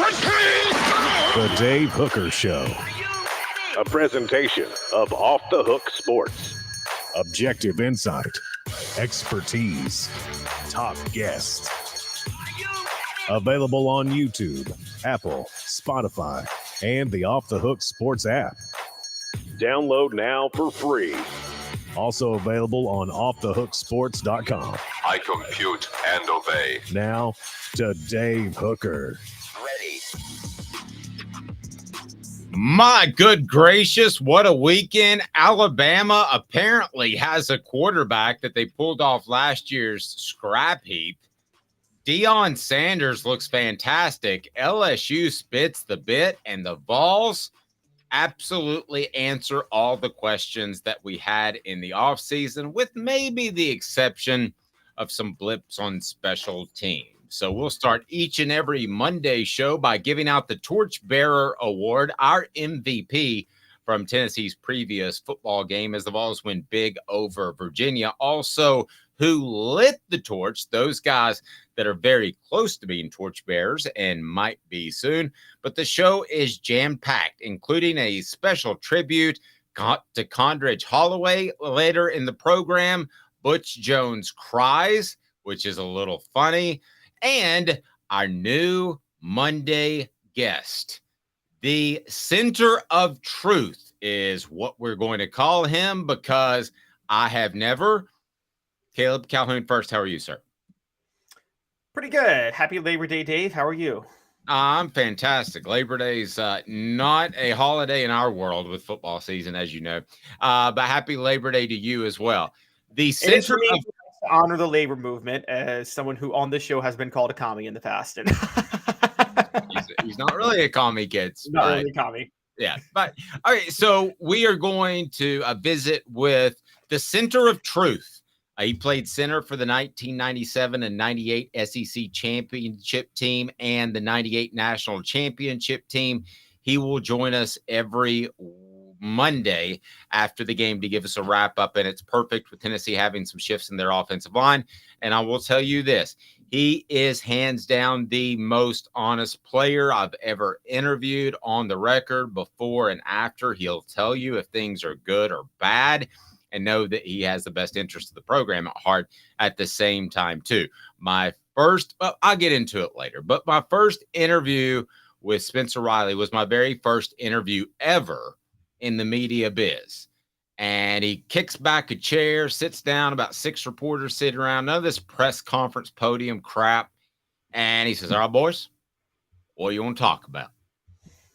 The Dave Hooker Show. A presentation of Off the Hook Sports. Objective insight, expertise, top guests. Available on YouTube, Apple, Spotify, and the Off the Hook Sports app. Download now for free. Also available on offthehooksports.com. I compute and obey. Now to Dave Hooker. Ready. My good gracious, what a weekend. Alabama apparently has a quarterback that they pulled off last year's scrap heap. Deion Sanders looks fantastic. LSU spits the bit, and the Vols absolutely answer all the questions that we had in the offseason, with maybe the exception of some blips on special teams. So we'll start each and every Monday show by giving out the Torchbearer Award, our MVP from Tennessee's previous football game as the Vols win big over Virginia. Also, who lit the torch, those guys that are very close to being torchbearers and might be soon. But the show is jam-packed, including a special tribute to Condredge Holloway later in the program, Butch Jones Cries, which is a little funny, and our new Monday guest. The Center of Truth is what we're going to call him because I have never. Caleb Calhoun first. How are you, sir? Pretty good. Happy Labor Day, Dave. How are you? I'm fantastic. Labor Day's not a holiday in our world with football season, as you know. But happy Labor Day to you as well. The Center of to honor the labor movement as someone who on this show has been called a commie in the past. And he's not really a commie, kids. Not really a commie. Yeah. But all right. So we are going to visit with the Center of Truth. He played center for the 1997 and 98 SEC championship team and the 98 national championship team. He will join us every Monday after the game to give us a wrap up, and it's perfect with Tennessee having some shifts in their offensive line. And I will tell you this, he is hands down the most honest player I've ever interviewed on the record before and after. He'll tell you if things are good or bad and know that he has the best interest of the program at heart at the same time too. I'll get into it later, but my first interview with Spencer Riley was my very first interview ever in the media biz. And he kicks back a chair, sits down, about 6 reporters sitting around, none of this press conference podium crap. And he says, all right, boys, what do you want to talk about?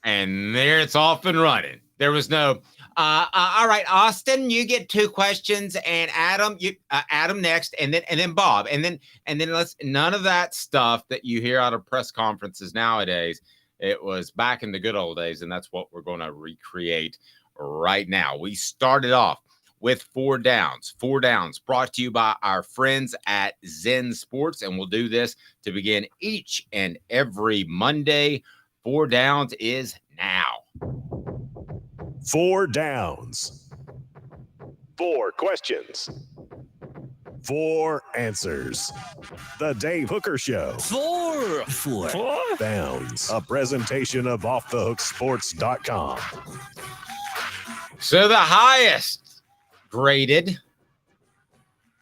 And there it's off and running. There was no, all right, Austin, you get 2 questions, and Adam, Adam next, and then Bob, and then let's none of that stuff that you hear out of press conferences nowadays. It was back in the good old days, and that's what we're going to recreate right now. We started off with 4 Downs. 4 Downs brought to you by our friends at Zen Sports, and we'll do this to begin each and every Monday. 4 Downs is now. 4 Downs. 4 questions. 4 answers. The Dave Hooker Show. 4 Downs. A presentation of offthehooksports.com. So the highest graded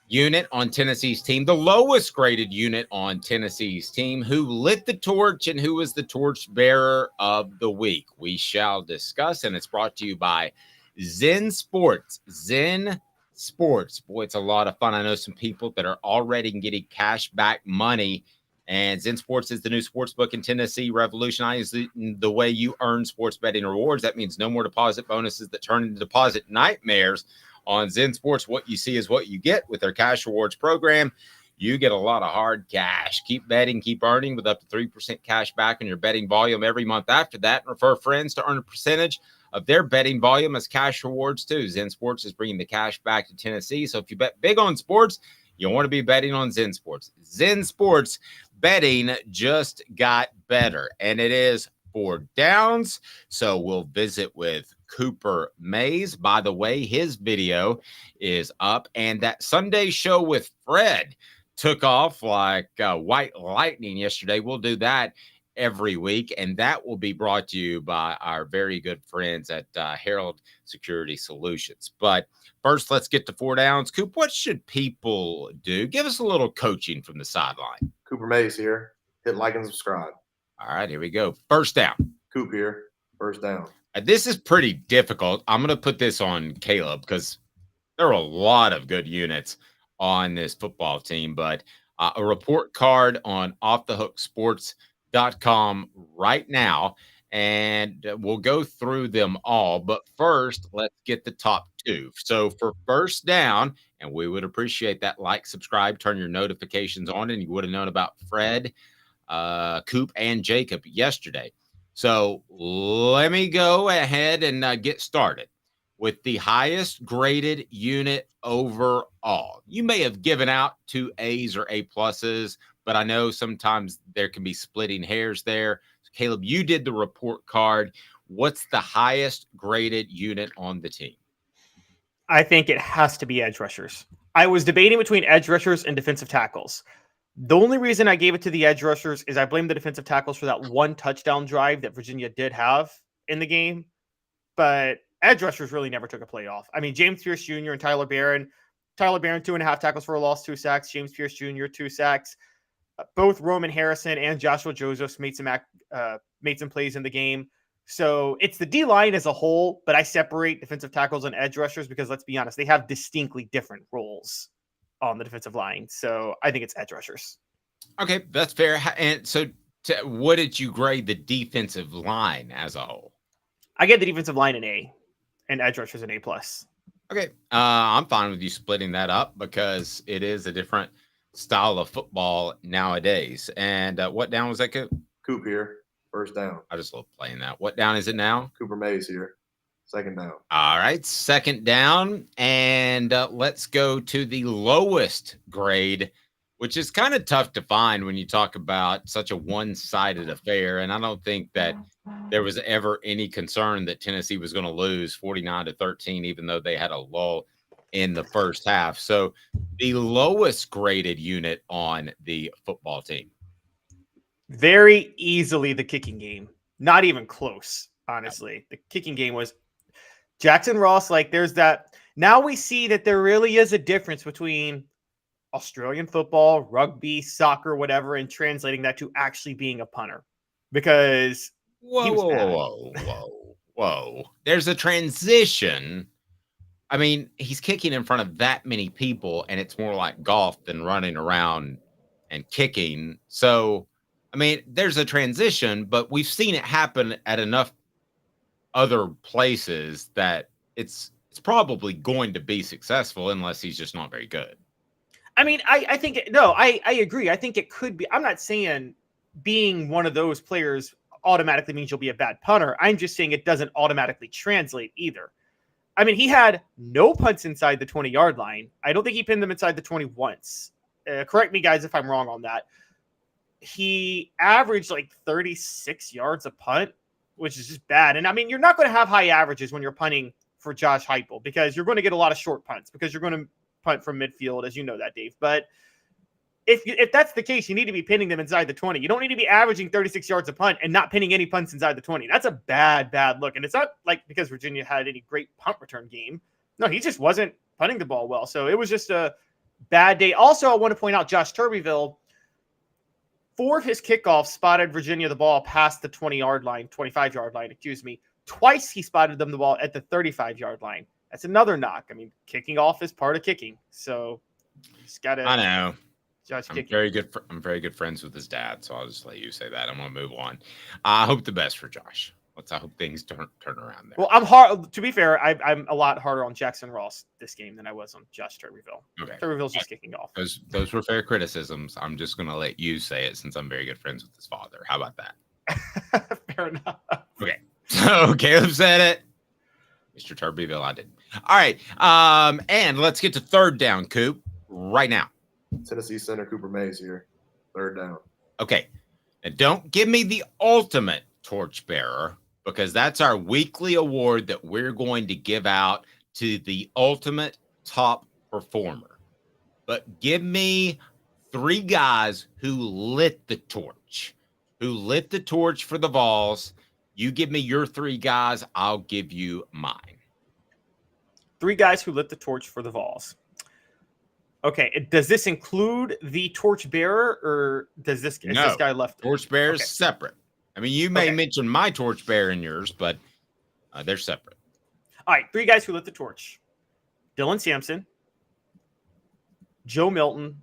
unit on Tennessee's team, the lowest graded unit on Tennessee's team, who lit the torch and who was the torch bearer of the week, we shall discuss. And it's brought to you by Zen Sports. Zen Sports. Boy, it's a lot of fun. I know some people that are already getting cash back money. And Zen Sports is the new sports book in Tennessee, revolutionizing the way you earn sports betting rewards. That means no more deposit bonuses that turn into deposit nightmares. On Zen Sports, what you see is what you get with their cash rewards program. You get a lot of hard cash. Keep betting, keep earning with up to 3% cash back on your betting volume every month after that. And refer friends to earn a percentage of their betting volume as cash rewards too. Zen Sports is bringing the cash back to Tennessee. So if you bet big on sports, you want to be betting on Zen Sports. Zen Sports betting just got better, and it is 4 Downs. So we'll visit with Cooper Mays. By the way, his video is up, and that Sunday show with Fred took off like white lightning yesterday. We'll do that every week, and that will be brought to you by our very good friends at Herald Security Solutions. But first, let's get to 4 downs. Coop, what should people do? Give us a little coaching from the sideline. Cooper Mays here. Hit like and subscribe. All right, here we go. First down. Coop here. First down. This is pretty difficult. I'm going to put this on Caleb because there are a lot of good units on this football team, but a report card on offthehooksports.com right now, and we'll go through them all. But first, let's get the top 2. So for first down, and we would appreciate that like, subscribe, turn your notifications on, and you would have known about Fred, Coop, and Jacob yesterday. So let me go ahead and get started with the highest graded unit overall. You may have given out 2 A's or A pluses, but I know sometimes there can be splitting hairs there. So Caleb, you did the report card. What's the highest graded unit on the team? I think it has to be edge rushers. I was debating between edge rushers and defensive tackles. The only reason I gave it to the edge rushers is I blame the defensive tackles for that 1 touchdown drive that Virginia did have in the game. But edge rushers really never took a play off. I mean, James Pierce Jr. and Tyler Barron, 2.5 tackles for a loss, 2 sacks. James Pierce Jr., 2 sacks. Both Roman Harrison and Joshua Josephs made some plays in the game. So it's the D-line as a whole, but I separate defensive tackles and edge rushers because, let's be honest, they have distinctly different roles on the defensive line. So I think it's edge rushers. Okay, that's fair. And so what did you grade the defensive line as a whole? I get the defensive line an A and edge rushers an A+. Okay, I'm fine with you splitting that up because it is a different style of football nowadays. And what down was that, Coop? Coop here. First down. I just love playing that. What down is it now? Cooper Mays here. Second down. All right, second down. And let's go to the lowest grade, which is kind of tough to find when you talk about such a one-sided affair. And I don't think that there was ever any concern that Tennessee was going to lose 49-13, even though they had a lull in the first half. So the lowest graded unit on the football team. Very easily the kicking game. Not even close, honestly. The kicking game was Jackson Ross. Like, there's that. Now we see that there really is a difference between Australian football, rugby, soccer, whatever, and translating that to actually being a punter. Because Whoa. There's a transition. I mean, he's kicking in front of that many people, and it's more like golf than running around and kicking. So, I mean, there's a transition, but we've seen it happen at enough other places that it's probably going to be successful unless he's just not very good. I mean, I think I agree. I think it could be. I'm not saying being one of those players automatically means you'll be a bad punter. I'm just saying it doesn't automatically translate either. I mean, he had no punts inside the 20-yard line. I don't think he pinned them inside the 20 once. Correct me, guys, if I'm wrong on that. He averaged like 36 yards a punt, which is just bad. And I mean, you're not going to have high averages when you're punting for Josh Heupel because you're going to get a lot of short punts because you're going to punt from midfield, as you know that, Dave. But if that's the case, you need to be pinning them inside the 20. You don't need to be averaging 36 yards a punt and not pinning any punts inside the 20. That's a bad look. And it's not like because Virginia had any great punt return game. No, he just wasn't punting the ball well. So it was just a bad day. Also, I want to point out Josh Turbeville, 4 of his kickoffs spotted Virginia the ball past the 25-yard line, Twice he spotted them the ball at the 35-yard line. That's another knock. I mean, kicking off is part of kicking. So he's got to. I know. Judge I'm kicking. I'm very good friends with his dad, so I'll just let you say that. I'm going to move on. I hope the best for Josh. I hope things turn around there. Well, I'm hard. To be fair, I'm a lot harder on Jackson Ross this game than I was on Josh Turbeville. Okay. Turbeville's just kicking off. Those were fair criticisms. I'm just going to let you say it since I'm very good friends with his father. How about that? Fair enough. Okay. So Caleb said it. Mr. Turbeville, I did. All right. And let's get to third down, Coop, right now. Tennessee center Cooper Mays here. Third down. Okay. Now don't give me the ultimate torchbearer because that's our weekly award that we're going to give out to the ultimate top performer. But give me 3 guys who lit the torch, who lit the torch for the Vols. You give me your 3 guys, I'll give you mine. 3 guys who lit the torch for the Vols. Okay, does this include the torch bearer, or is this guy left? Torch bearers Okay. separate. I mean, you may mention my torch bearer in yours, but they're separate. All right, 3 guys who lit the torch: Dylan Sampson, Joe Milton,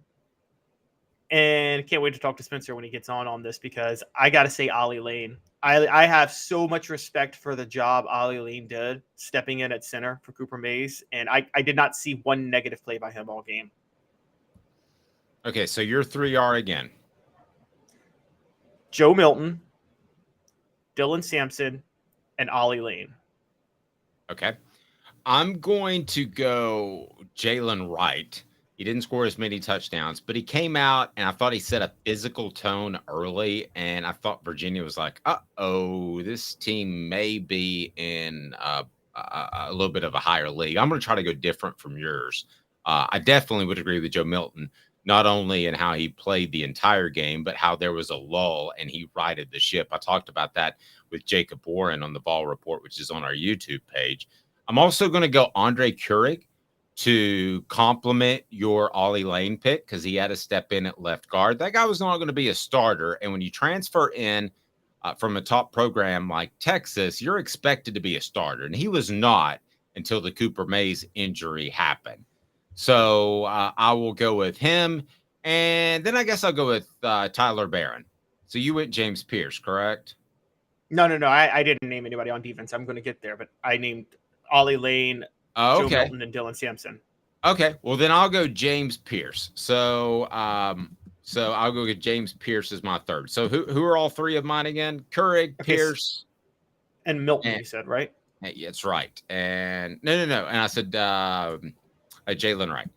and can't wait to talk to Spencer when he gets on this, because I got to say Ollie Lane. I have so much respect for the job Ollie Lane did stepping in at center for Cooper Mays, and I did not see one negative play by him all game. Okay, so your 3 are again: Joe Milton, Dylan Sampson, and Ollie Lane. Okay. I'm going to go Jalen Wright. He didn't score as many touchdowns, but he came out, and I thought he set a physical tone early, and I thought Virginia was like, uh-oh, this team may be in a little bit of a higher league. I'm going to try to go different from yours. I definitely would agree with Joe Milton, not only in how he played the entire game, but how there was a lull and he righted the ship. I talked about that with Jacob Warren on the Vol Report, which is on our YouTube page. I'm also going to go Andre Keurig to complement your Ollie Lane pick, because he had to step in at left guard. That guy was not going to be a starter. And when you transfer in from a top program like Texas, you're expected to be a starter. And he was not until the Cooper Mays injury happened. So I will go with him. And then I guess I'll go with Tyler Barron. So you went James Pierce, correct? No. I didn't name anybody on defense. I'm going to get there, but I named Ollie Lane, Joe Milton, and Dylan Sampson. Okay. Well, then I'll go James Pierce. So I'll go get James Pierce as my 3rd. So who are all 3 of mine again? Keurig, Pierce, and Milton. You said, right? Yeah, that's right. And no. And I said Jalen Wright.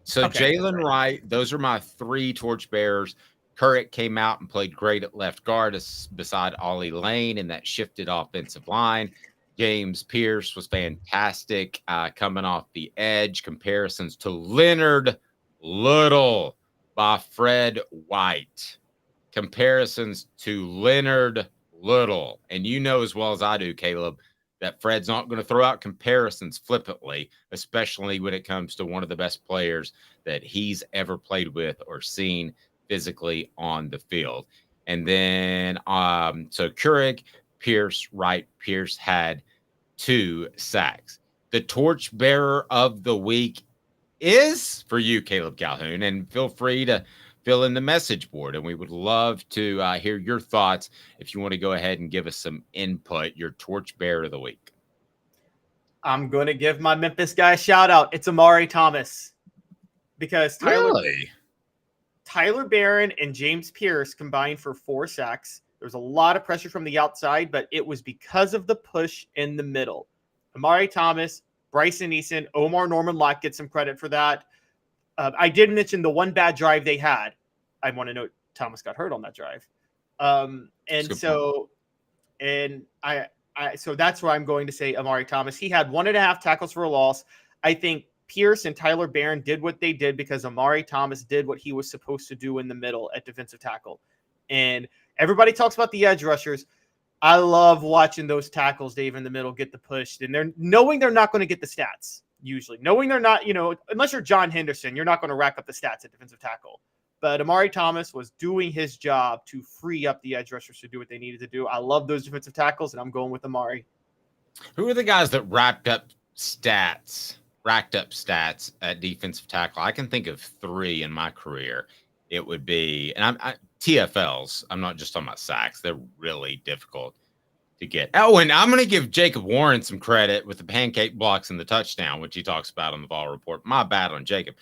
So Jalen Wright, those are my 3 torchbearers. Keurig came out and played great at left guard beside Ollie Lane in that shifted offensive line. James Pierce was fantastic coming off the edge. Comparisons to Leonard Little by Fred White. Comparisons to Leonard Little. And you know as well as I do, Caleb, that Fred's not going to throw out comparisons flippantly, especially when it comes to one of the best players that he's ever played with or seen physically on the field. And then, so Keurig, Pierce, Wright. Pierce had 2 sacks. The torchbearer of the week is for you, Caleb Calhoun, and feel free to fill in the message board. And we would love to hear your thoughts. If you want to go ahead and give us some input, your torchbearer of the week. I'm going to give my Memphis guy a shout out. It's Amari Thomas, because Tyler Barron and James Pierce combined for 4 sacks. There was a lot of pressure from the outside, but it was because of the push in the middle. Amari Thomas, Bryson Eason, Omar Norman-Lott get some credit for that. I did mention the one bad drive they had. I want to note Thomas got hurt on that drive. So that's why I'm going to say Amari Thomas. He had 1.5 tackles for a loss. I think Pierce and Tyler Barron did what they did because Amari Thomas did what he was supposed to do in the middle at defensive tackle. And everybody talks about the edge rushers. I love watching those tackles, Dave, in the middle get the push. And they're knowing they're not going to get the stats, usually. Knowing they're not, unless you're John Henderson, you're not going to rack up the stats at defensive tackle. But Amari Thomas was doing his job to free up the edge rushers to do what they needed to do. I love those defensive tackles, and I'm going with Amari. Who are the guys that racked up stats at defensive tackle? I can think of 3 in my career. It would be, and TFLs. I'm not just talking about sacks. They're really difficult to get. Oh, and I'm going to give Jacob Warren some credit with the pancake blocks and the touchdown, which he talks about on the Vol Report. My bad on Jacob.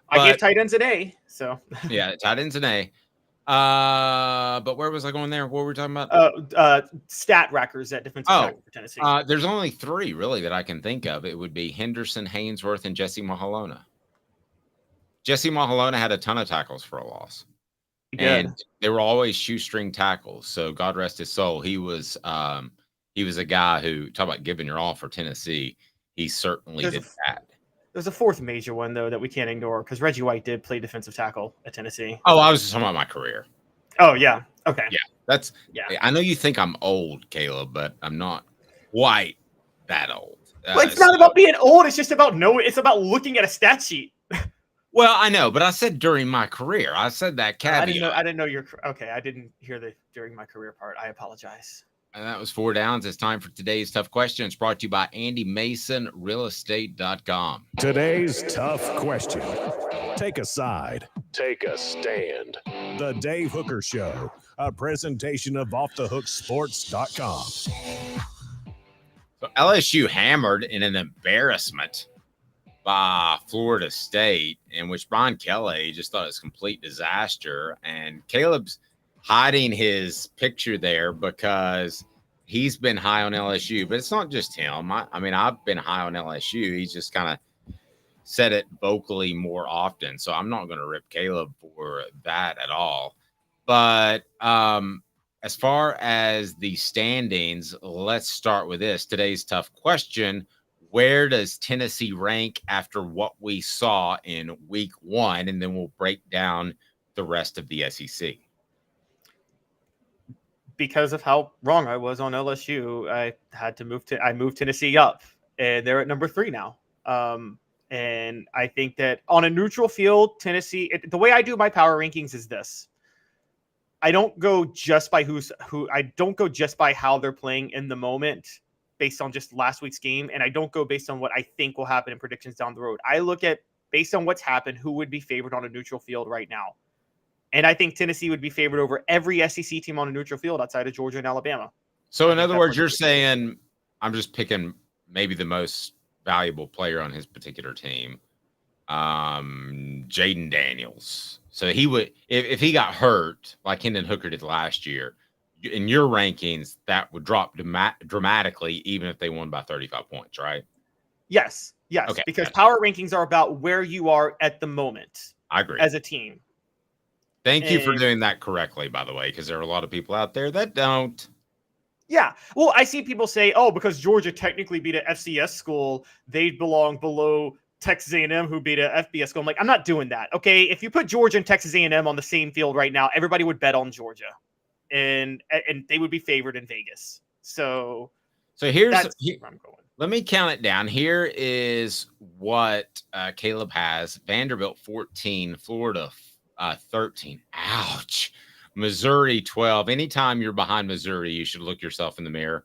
I gave tight ends an A. So yeah, tight ends an A. But where was I going there? What were we talking about? Stat rackers at defensive tackle for Tennessee. There's only 3 really that I can think of. It would be Henderson, Hainsworth, and Jesse Mahalona. Jesse Mahalona had a ton of tackles for a loss. And they were always shoestring tackles. So God rest his soul. He was a guy who, talk about giving your all for Tennessee. He certainly did that. There's a 4th major one, though, that we can't ignore, because Reggie White did play defensive tackle at Tennessee. Oh, I was just talking about my career. Oh, yeah. Okay. Yeah. That's Yeah. I know you think I'm old, Caleb, but I'm not quite that old. Well, it's not about being old. It's just about knowing. It's about looking at a stat sheet. Well, I know, but I said during my career. I said that caveat. I didn't know you're okay. I didn't hear the during my career part. I apologize. And that was 4 downs. It's time for today's tough question. It's brought to you by Andy Mason, realestate.com. Today's tough question. Take a side. Take a stand. The Dave Hooker Show, a presentation of offthehooksports.com. So LSU hammered in an embarrassment by Florida State, in which Brian Kelly just thought it was a complete disaster. And Caleb's hiding his picture there because he's been high on LSU, but it's not just him. I mean, I've been high on LSU. He's just kind of said it vocally more often. So I'm not going to rip Caleb for that at all. But as far as the standings, let's start with this. Today's tough question. Where does Tennessee rank after what we saw in week 1? And then we'll break down the rest of the SEC. Because of how wrong I was on LSU, I moved Tennessee up, and they're at number 3 now. And I think that on a neutral field, Tennessee, the way I do my power rankings is this. I don't go just by I don't go just by how they're playing in the moment based on just last week's game. And I don't go based on what I think will happen in predictions down the road. I look at, based on what's happened, who would be favored on a neutral field right now. And I think Tennessee would be favored over every SEC team on a neutral field outside of Georgia and Alabama. So in other words, you're saying, I'm just picking maybe the most valuable player on his particular team, Jaden Daniels. So he would, if he got hurt like Hendon Hooker did last year, in your rankings, that would drop dramatically, even if they won by 35 points, right? Yes. Okay, because power rankings are about where you are at the moment. I agree. As a team. Thank you for doing that correctly, by the way, because there are a lot of people out there that don't. Yeah. Well, I see people say, oh, because Georgia technically beat an FCS school, they belong below Texas A&M, who beat a FBS school. I'm like, I'm not doing that. Okay, if you put Georgia and Texas A&M on the same field right now, everybody would bet on Georgia. And they would be favored in Vegas. So here's where I'm going. Let me count it down. Here is what Caleb has: Vanderbilt 14, Florida 13. Ouch. Missouri 12. Anytime you're behind Missouri, you should look yourself in the mirror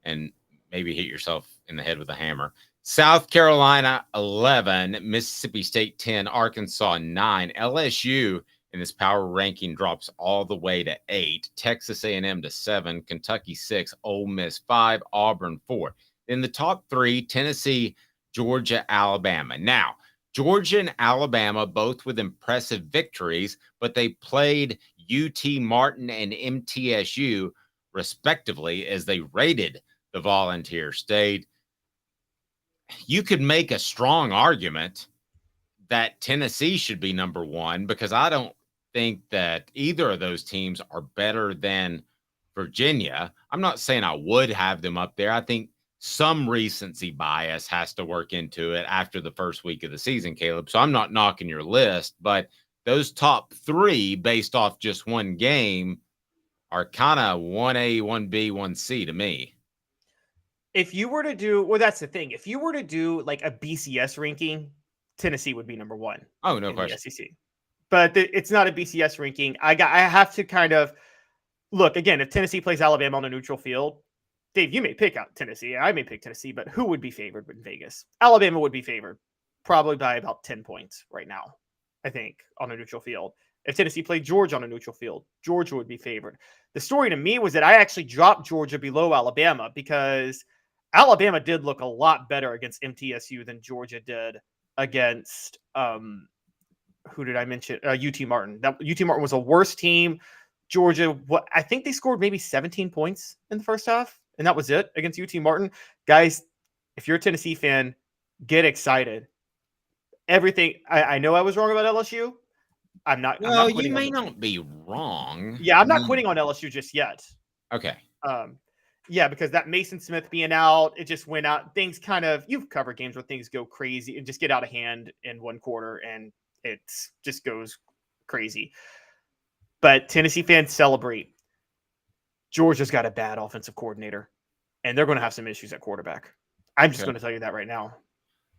and maybe hit yourself in the head with a hammer. South Carolina 11, Mississippi State 10, Arkansas 9, LSU in this power ranking drops all the way to 8, Texas A&M to 7, Kentucky 6, Ole Miss 5, Auburn 4. In the top 3, Tennessee, Georgia, Alabama. Now, Georgia and Alabama both with impressive victories, but they played UT Martin and MTSU respectively as they raided the Volunteer State. You could make a strong argument that Tennessee should be number 1 because I don't think that either of those teams are better than Virginia. I'm not saying I would have them up there. I think some recency bias has to work into it after the first week of the season, Caleb. So I'm not knocking your list, but those top 3 based off just one game are kind of 1A, 1B, 1C to me. If you were to do, well, that's the thing. If you were to do like a BCS ranking, Tennessee would be number 1. Oh, no question. The SEC. But it's not a BCS ranking. I have to kind of look again. If Tennessee plays Alabama on a neutral field, Dave, you may pick out Tennessee. I may pick Tennessee, but who would be favored in Vegas? Alabama would be favored probably by about 10 points right now, I think, on a neutral field. If Tennessee played Georgia on a neutral field, Georgia would be favored. The story to me was that I actually dropped Georgia below Alabama because Alabama did look a lot better against MTSU than Georgia did against who did I mention? UT Martin. UT Martin was a worse team. Georgia, I think they scored maybe 17 points in the first half, and that was it against UT Martin. Guys, if you're a Tennessee fan, get excited. Everything. I know I was wrong about LSU. I'm not. You may not be wrong. Yeah, I'm not quitting on LSU just yet. Okay. Yeah, because that Mason Smith being out, it just went out. Things kind of, you've covered games where things go crazy and just get out of hand in one quarter, and it just goes crazy. But Tennessee fans celebrate. Georgia's got a bad offensive coordinator, and they're going to have some issues at quarterback. I'm just going to tell you that right now.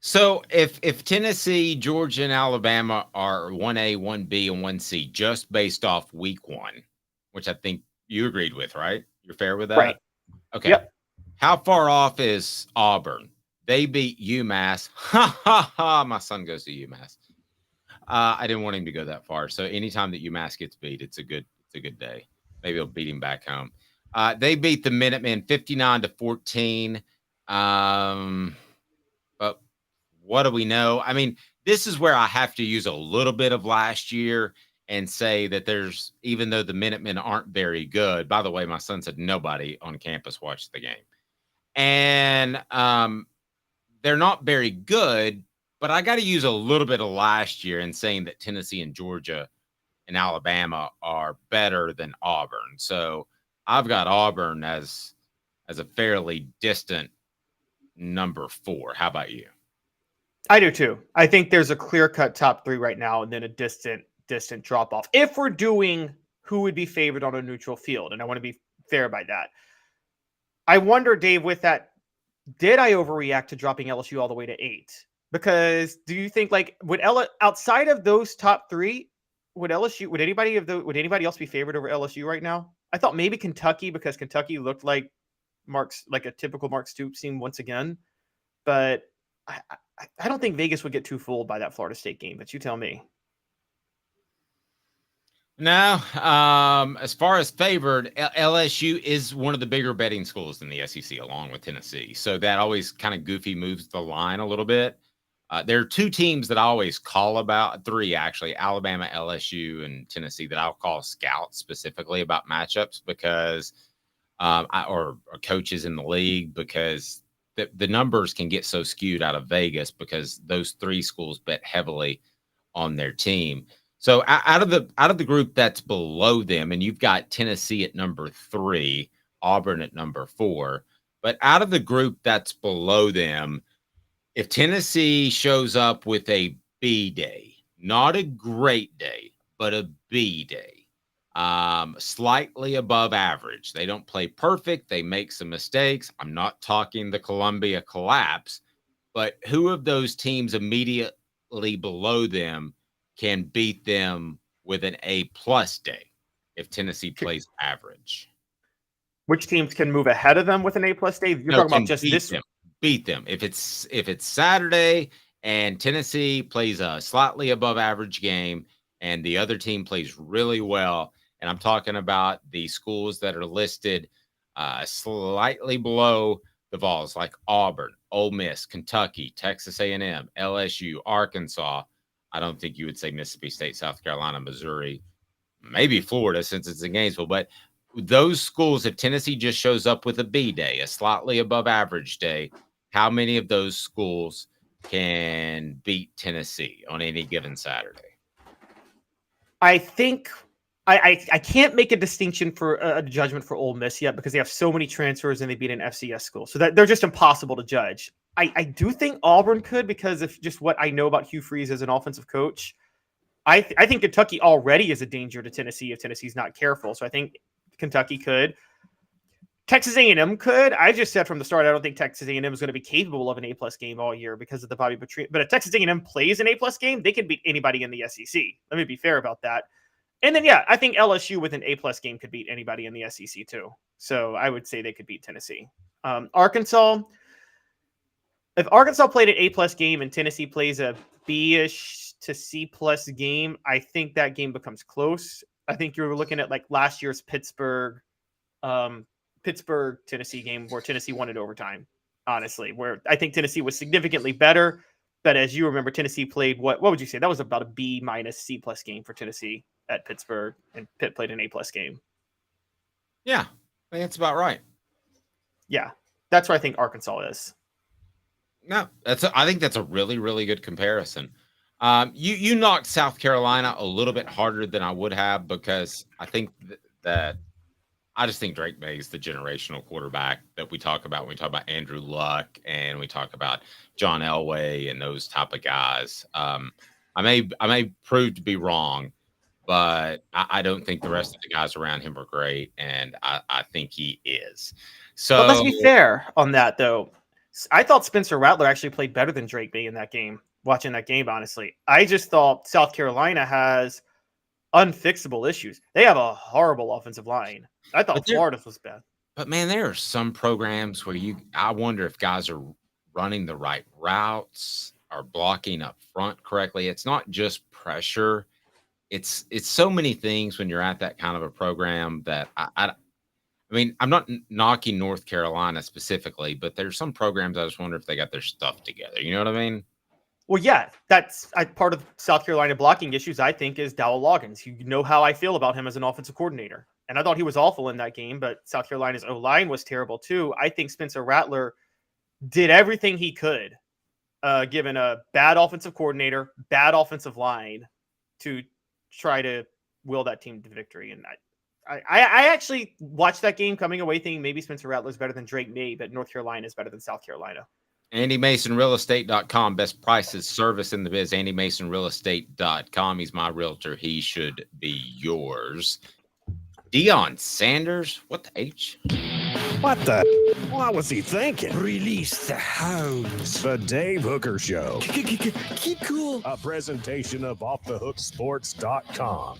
So if Tennessee, Georgia, and Alabama are 1A, 1B, and 1C just based off week 1, which I think you agreed with, right? You're fair with that? Right. Okay. Yep. How far off is Auburn? They beat UMass. Ha, ha, ha. My son goes to UMass. I didn't want him to go that far. So anytime that UMass gets beat, it's a good day. Maybe I'll beat him back home. They beat the Minutemen 59-14. But what do we know? I mean, this is where I have to use a little bit of last year and say that even though the Minutemen aren't very good, by the way, my son said nobody on campus watched the game. And they're not very good, but I got to use a little bit of last year in saying that Tennessee and Georgia and Alabama are better than Auburn. So I've got Auburn as a fairly distant number 4. How about you? I do too. I think there's a clear-cut top 3 right now, and then a distant drop-off. If we're doing who would be favored on a neutral field, and I want to be fair by that. I wonder, Dave, with that, did I overreact to dropping LSU all the way to 8? Because do you think outside of those top 3, would anybody else be favored over LSU right now? I thought maybe Kentucky, because Kentucky looked like a typical Mark Stoops team once again, but I don't think Vegas would get too fooled by that Florida State game, but you tell me. No, as far as favored, LSU is one of the bigger betting schools in the SEC, along with Tennessee. So that always kind of goofy moves the line a little bit. There are 2 teams that I always call about, 3 actually, Alabama, LSU, and Tennessee, that I'll call scouts specifically about matchups because, or coaches in the league, because the numbers can get so skewed out of Vegas because those 3 schools bet heavily on their team. So out of the group that's below them, and you've got Tennessee at number 3, Auburn at number 4, but out of the group that's below them, if Tennessee shows up with a B day, not a great day, but a B day, slightly above average. They don't play perfect. They make some mistakes. I'm not talking the Columbia collapse, but who of those teams immediately below them can beat them with an A+ day if Tennessee plays average? Which teams can move ahead of them with an A+ day? You're talking about just this. Beat them. If it's Saturday and Tennessee plays a slightly above average game and the other team plays really well, and I'm talking about the schools that are listed slightly below the Vols, like Auburn, Ole Miss, Kentucky, Texas A&M, LSU, Arkansas. I don't think you would say Mississippi State, South Carolina, Missouri, maybe Florida since it's in Gainesville. But those schools, if Tennessee just shows up with a B day, a slightly above average day, how many of those schools can beat Tennessee on any given Saturday? I think I can't make a distinction for a judgment for Ole Miss yet because they have so many transfers and they beat an FCS school. So that they're just impossible to judge. I do think Auburn could because of just what I know about Hugh Freeze as an offensive coach. I think Kentucky already is a danger to Tennessee if Tennessee's not careful. So I think Kentucky could. Texas A&M could. I just said from the start I don't think Texas A&M is going to be capable of an A+ game all year because of the Bobby Petrino. But if Texas A&M plays an A+ game, they can beat anybody in the SEC. Let me be fair about that. And then, I think LSU with an A+ game could beat anybody in the SEC too. So I would say they could beat Tennessee. Arkansas, if Arkansas played an A+ game and Tennessee plays a B-ish to C+ game, I think that game becomes close. I think you're looking at like last year's Pittsburgh Tennessee game where Tennessee won it overtime, honestly, where I think Tennessee was significantly better. But as you remember, Tennessee played what would you say? That was about a B- C+ game for Tennessee at Pittsburgh, and Pitt played an A+ game. Yeah, I think that's about right. Yeah, that's where I think Arkansas is. No, I think that's a really, really good comparison. You knocked South Carolina a little bit harder than I would have because I think that I just think Drake May is the generational quarterback that we talk about when we talk about Andrew Luck and we talk about John Elway and those type of guys. I may prove to be wrong, but I don't think the rest of the guys around him are great, and I think he is. So But let's be fair on that, though. I thought Spencer Rattler actually played better than Drake May in that game. Watching that game, honestly, I just thought South Carolina has unfixable issues. They have a horrible offensive line. I thought Florida's was bad. But man, there are some programs where I wonder if guys are running the right routes, are blocking up front correctly. It's not just pressure. It's so many things when you're at that kind of a program that I mean, I'm not knocking North Carolina specifically, but there's some programs I just wonder if they got their stuff together. You know what I mean? Well, yeah, that's part of South Carolina blocking issues, I think, is Dowell Loggins. You know how I feel about him as an offensive coordinator. And I thought he was awful in that game, but South Carolina's O-line was terrible too. I think Spencer Rattler did everything he could, given a bad offensive coordinator, bad offensive line, to try to will that team to victory. And I actually watched that game coming away thinking maybe Spencer Rattler is better than Drake May, but North Carolina is better than South Carolina. AndyMasonRealEstate.com, best prices, service in the biz. AndyMasonRealEstate.com. He's my realtor. He should be yours. Deion Sanders, what the H? What the? What was he thinking? Release the hounds. The Dave Hooker Show, Keep cool. a presentation of offthehooksports.com.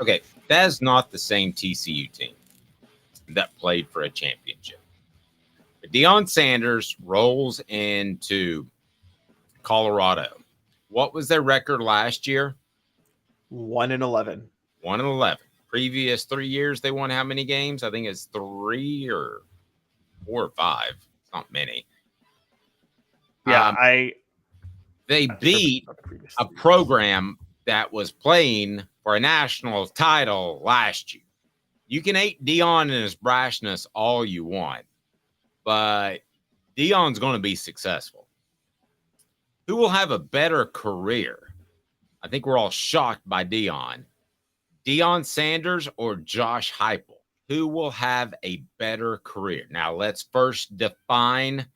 Okay, that is not the same TCU team that played for a championship. But Deion Sanders rolls into Colorado. What was their record last year? 1-11. 1-11. Previous 3 years, they won how many games? I think it's 3 or 4 or 5. It's not many. Yeah, they beat a program that was playing for a national title last year. You can hate Deion and his brashness all you want, but Deion's going to be successful. Who will have a better career? I think we're all shocked by Deion. Deion Sanders or Josh Heupel? Who will have a better career? Now, let's first define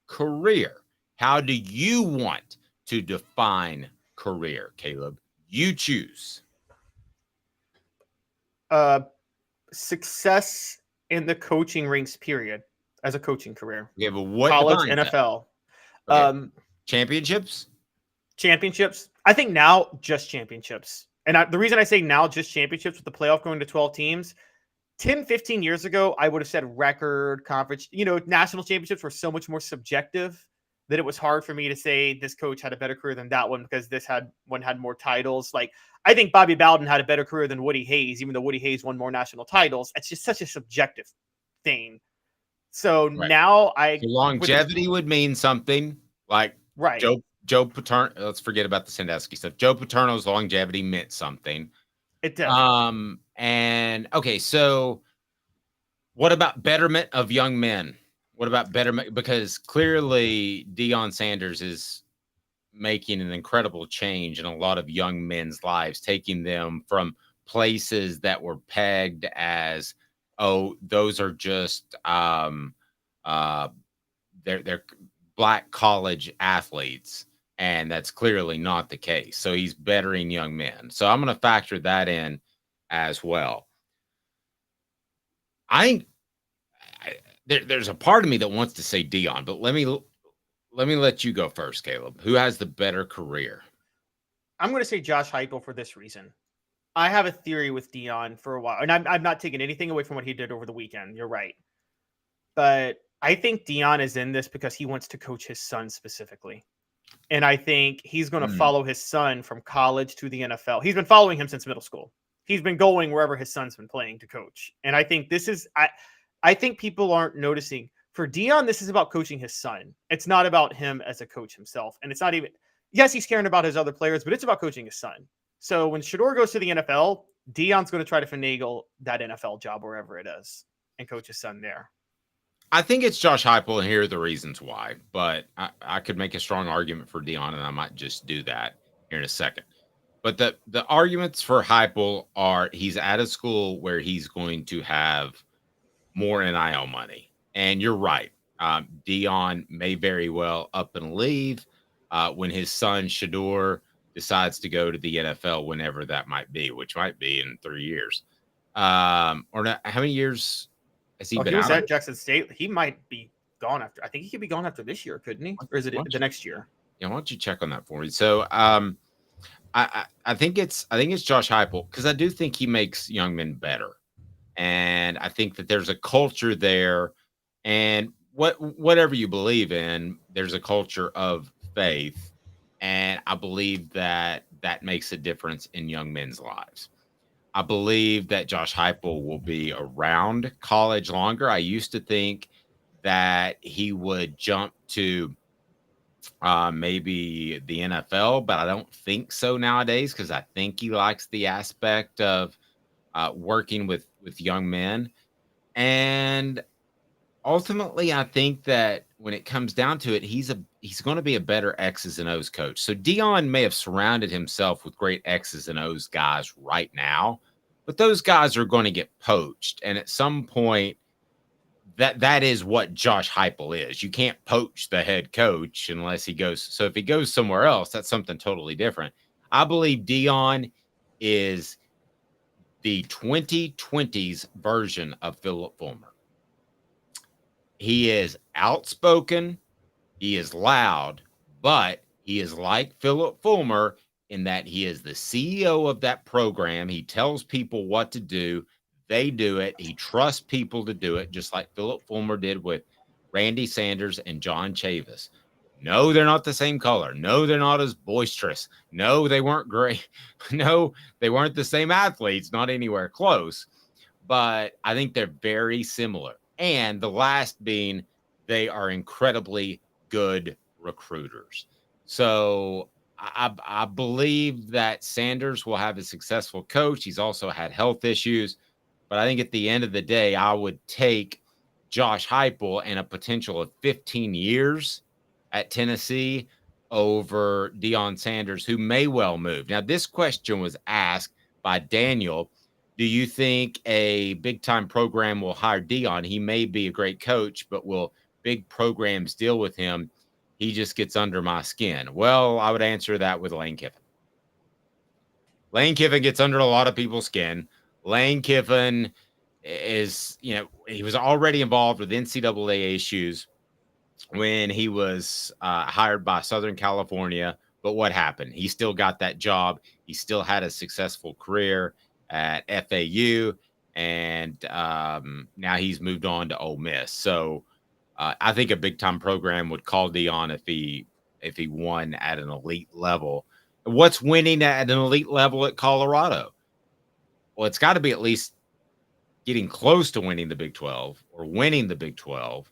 career. How do you want to define career, Caleb? You choose. Success in the coaching ranks, period, as a coaching career. Yeah, but what College, defines that? NFL. Okay. Championships? Championships. I think now just championships. And the reason I say now just championships with the playoff going to 12 teams, 10, 15 years ago, I would have said record, conference. National championships were so much more subjective that it was hard for me to say this coach had a better career than that one because this one had more titles. Like, I think Bobby Bowden had a better career than Woody Hayes, even though Woody Hayes won more national titles. It's just such a subjective thing. So now longevity would mean something like Joe Paterno. Let's forget about the Sandusky stuff. Joe Paterno's longevity meant something. It does. And okay, so what about betterment of young men? What about betterment? Because clearly Deion Sanders is making an incredible change in a lot of young men's lives, taking them from places that were pegged as, oh, those are just they're black college athletes, and that's clearly not the case. So he's bettering young men. So I'm going to factor that in as well. There's a part of me that wants to say Deion, but let me let you go first, Caleb. Who has the better career? I'm going to say Josh Heupel for this reason. I have a theory with Deion for a while, and I'm not taking anything away from what he did over the weekend. You're right. But I think Deion is in this because he wants to coach his son specifically. And I think he's going to follow his son from college to the NFL. He's been following him since middle school. He's been going wherever his son's been playing to coach. And I think I think people aren't noticing. For Deion, this is about coaching his son. It's not about him as a coach himself. And it's not even, yes, he's caring about his other players, but it's about coaching his son. So when Shedeur goes to the NFL, Deion's going to try to finagle that NFL job wherever it is and coach his son there. I think it's Josh Heupel, and here are the reasons why. But I could make a strong argument for Deion, and I might just do that here in a second. But the arguments for Heupel are he's at a school where he's going to have more NIL money. And you're right. Deion may very well up and leave when his son Shedeur decides to go to the NFL whenever that might be, which might be in 3 years. Or not, how many years has he been He was out? at Jackson State. He might be gone after. I think he could be gone after this year, couldn't he? Or is it the next year? Yeah, why don't you check on that for me? So I think it's Josh Heupel, because I do think he makes young men better. And I think that there's a culture there, and whatever you believe in, there's a culture of faith. And I believe that makes a difference in young men's lives. I believe that Josh Heupel will be around college longer. I used to think that he would jump to maybe the NFL, but I don't think so nowadays, because I think he likes the aspect of working with young men. And ultimately, I think that when it comes down to it, he's going to be a better X's and O's coach. So Deion may have surrounded himself with great X's and O's guys right now, but those guys are going to get poached. And at some point, that is what Josh Heupel is. You can't poach the head coach unless he goes. So if he goes somewhere else, that's something totally different. I believe Deion is the 2020s version of Philip Fulmer. He is outspoken, he is loud, but he is like Philip Fulmer in that he is the CEO of that program. He tells people what to do. They do it. He trusts people to do it, just like Philip Fulmer did with Randy Sanders and John Chavis. No, they're not the same color. No, they're not as boisterous. No, they weren't great. No, they weren't the same athletes, not anywhere close. But I think they're very similar. And the last being, they are incredibly good recruiters. So I believe that Sanders will have a successful coach. He's also had health issues. But I think at the end of the day, I would take Josh Heupel and a potential of 15 years at Tennessee over Deion Sanders, who may well move. Now, this question was asked by Daniel. Do you think a big-time program will hire Deion? He may be a great coach, but will big programs deal with him? He just gets under my skin. Well, I would answer that with Lane Kiffin. Lane Kiffin gets under a lot of people's skin. Lane Kiffin is, he was already involved with NCAA issues when he was hired by Southern California. But what happened? He still got that job. He still had a successful career at FAU, and now he's moved on to Ole Miss. So I think a big-time program would call Deion if he won at an elite level. What's winning at an elite level at Colorado? Well, it's got to be at least getting close to winning the Big 12 or winning the Big 12.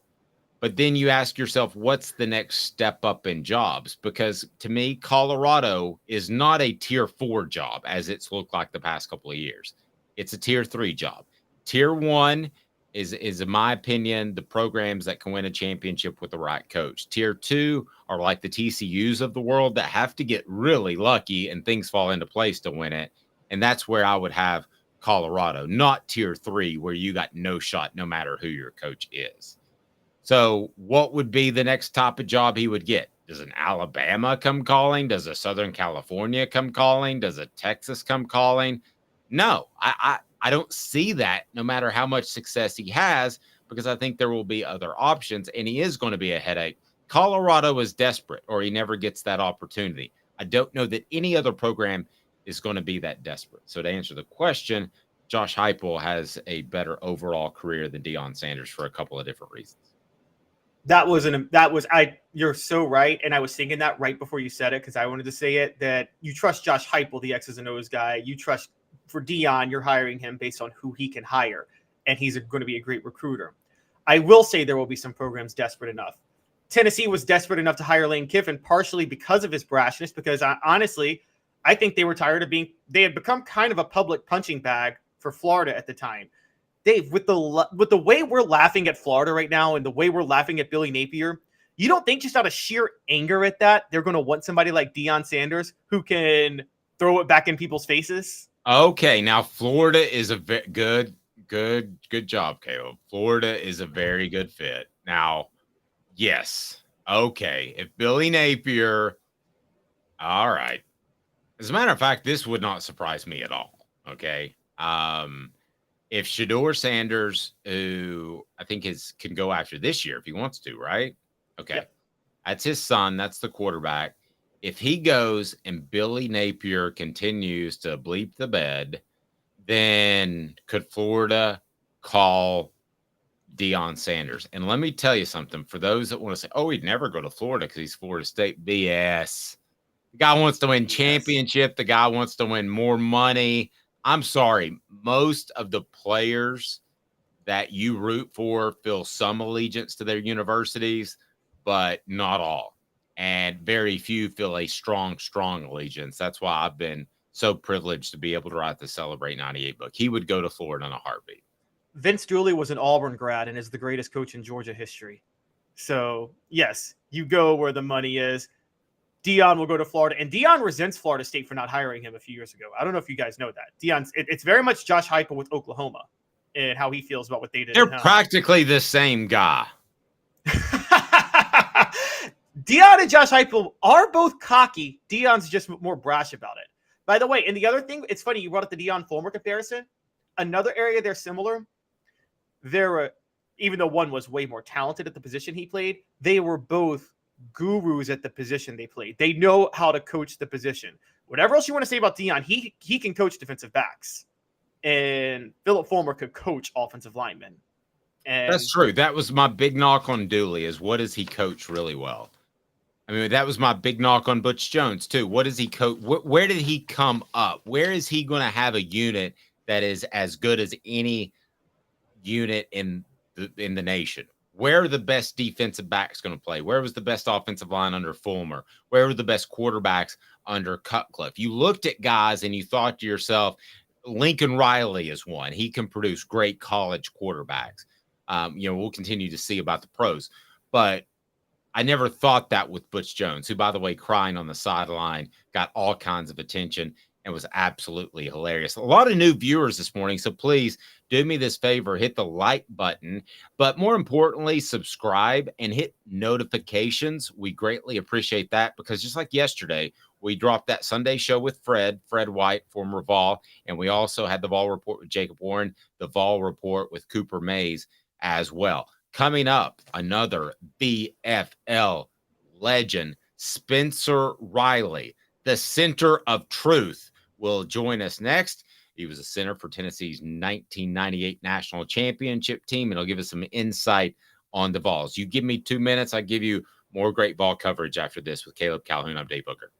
But then you ask yourself, what's the next step up in jobs? Because to me, Colorado is not a tier 4 job as it's looked like the past couple of years. It's a tier 3 job. Tier 1 is in my opinion, the programs that can win a championship with the right coach. Tier 2 are like the TCUs of the world that have to get really lucky and things fall into place to win it. And that's where I would have Colorado, not tier 3, where you got no shot no matter who your coach is. So what would be the next type of job he would get? Does an Alabama come calling? Does a Southern California come calling? Does a Texas come calling? No, I don't see that no matter how much success he has, because I think there will be other options, and he is going to be a headache. Colorado is desperate, or he never gets that opportunity. I don't know that any other program is going to be that desperate. So to answer the question, Josh Heupel has a better overall career than Deion Sanders for a couple of different reasons. You're so right. And I was thinking that right before you said it, because I wanted to say it, that you trust Josh Heupel, the X's and O's guy. You trust for Deion, you're hiring him based on who he can hire. And he's going to be a great recruiter. I will say there will be some programs desperate enough. Tennessee was desperate enough to hire Lane Kiffin, partially because of his brashness, because I think they were tired of they had become kind of a public punching bag for Florida at the time. Dave, with the way we're laughing at Florida right now and the way we're laughing at Billy Napier, you don't think just out of sheer anger at that, they're going to want somebody like Deion Sanders who can throw it back in people's faces? Okay, now Florida is a good job, Caleb. Florida is a very good fit. Now, yes, okay, if Billy Napier, all right, As a matter of fact, this would not surprise me at all. Okay. If Shedeur Sanders, who I think can go after this year if he wants to, right? Okay. Yep. That's his son. That's the quarterback. If he goes and Billy Napier continues to bleep the bed, then could Florida call Deion Sanders? And let me tell you something. For those that want to say, oh, he'd never go to Florida because he's Florida State, BS. The guy wants to win championship. The guy wants to win more money. I'm sorry. Most of the players that you root for feel some allegiance to their universities, but not all. And very few feel a strong, strong allegiance. That's why I've been so privileged to be able to write the Celebrate 98 book. He would go to Florida in a heartbeat. Vince Dooley was an Auburn grad and is the greatest coach in Georgia history. So, yes, you go where the money is. Deion will go to Florida, and Deion resents Florida State for not hiring him a few years ago. I don't know if you guys know that. It's very much Josh Heupel with Oklahoma and how he feels about what they did. They're practically the same guy. Deion and Josh Heupel are both cocky. Deion's just more brash about it. By the way, and the other thing, it's funny, you brought up the Deion Fulmer comparison. Another area they're similar. Even though one was way more talented at the position he played, they were both gurus at the position they played. They know how to coach the position. Whatever else you want to say about Deion, he can coach defensive backs. And Philip Fulmer could coach offensive linemen. And that's true. That was my big knock on Dooley is what does he coach really well? I mean, that was my big knock on Butch Jones, too. What does he coach? Where did he come up? Where is he going to have a unit that is as good as any unit in the nation? Where are the best defensive backs going to play? Where was the best offensive line under Fulmer? Where were the best quarterbacks under Cutcliffe? You looked at guys and you thought to yourself, Lincoln Riley is one. He can produce great college quarterbacks. We'll continue to see about the pros. But I never thought that with Butch Jones, who, by the way, crying on the sideline, got all kinds of attention and was absolutely hilarious. A lot of new viewers this morning, so please do me this favor, hit the like button, but more importantly, subscribe and hit notifications. We greatly appreciate that because just like yesterday, we dropped that Sunday show with Fred White, former Vol, and we also had the Vol Report with Jacob Warren, the Vol Report with Cooper Mays as well. Coming up, another BFL legend, Spencer Riley, the center of truth, will join us next. He was a center for Tennessee's 1998 national championship team, and he'll give us some insight on the Vols. You give me 2 minutes, I give you more great Vol coverage after this with Caleb Calhoun. I'm Dave Hooker.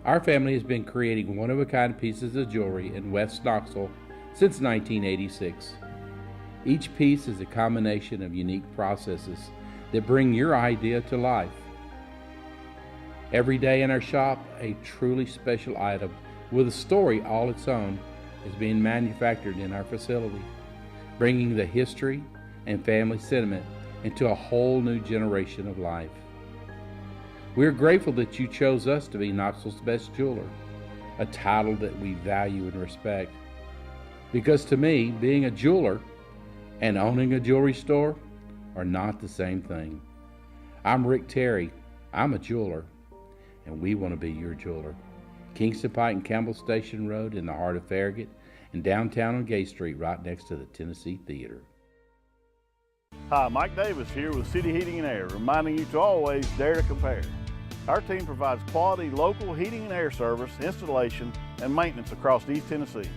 Our family has been creating one-of-a-kind pieces of jewelry in West Knoxville since 1986. Each piece is a combination of unique processes that bring your idea to life. Every day in our shop, a truly special item with a story all its own is being manufactured in our facility, bringing the history and family sentiment into a whole new generation of life. We're grateful that you chose us to be Knoxville's best jeweler, a title that we value and respect. Because to me, being a jeweler and owning a jewelry store are not the same thing. I'm Rick Terry. I'm a jeweler, and we want to be your jeweler. Kingston Pike and Campbell Station Road in the heart of Farragut, and downtown on Gay Street right next to the Tennessee Theater. Hi, Mike Davis here with City Heating and Air, reminding you to always dare to compare. Our team provides quality local heating and air service, installation, and maintenance across East Tennessee.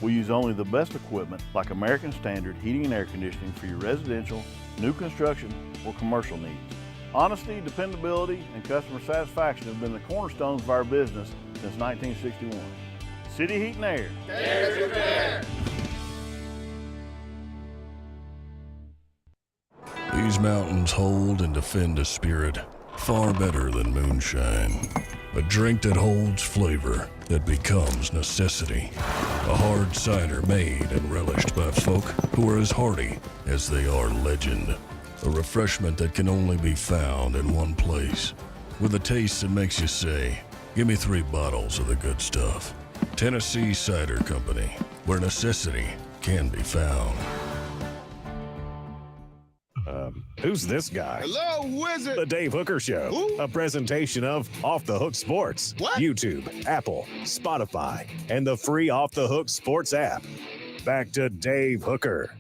We use only the best equipment like American Standard heating and air conditioning for your residential, new construction, or commercial needs. Honesty, dependability, and customer satisfaction have been the cornerstones of our business since 1961. City Heat and Air. Dare to compare. These mountains hold and defend a spirit far better than moonshine. A drink that holds flavor, that becomes necessity. A hard cider made and relished by folk who are as hearty as they are legend. A refreshment that can only be found in one place. With a taste that makes you say, give me 3 bottles of the good stuff. Tennessee Cider Company, where necessity can be found. Who's this guy? Hello, who is it? The Dave Hooker Show, Who? a presentation of Off the Hook Sports. What? YouTube, Apple, Spotify, and the free Off the Hook Sports app. Back to Dave Hooker.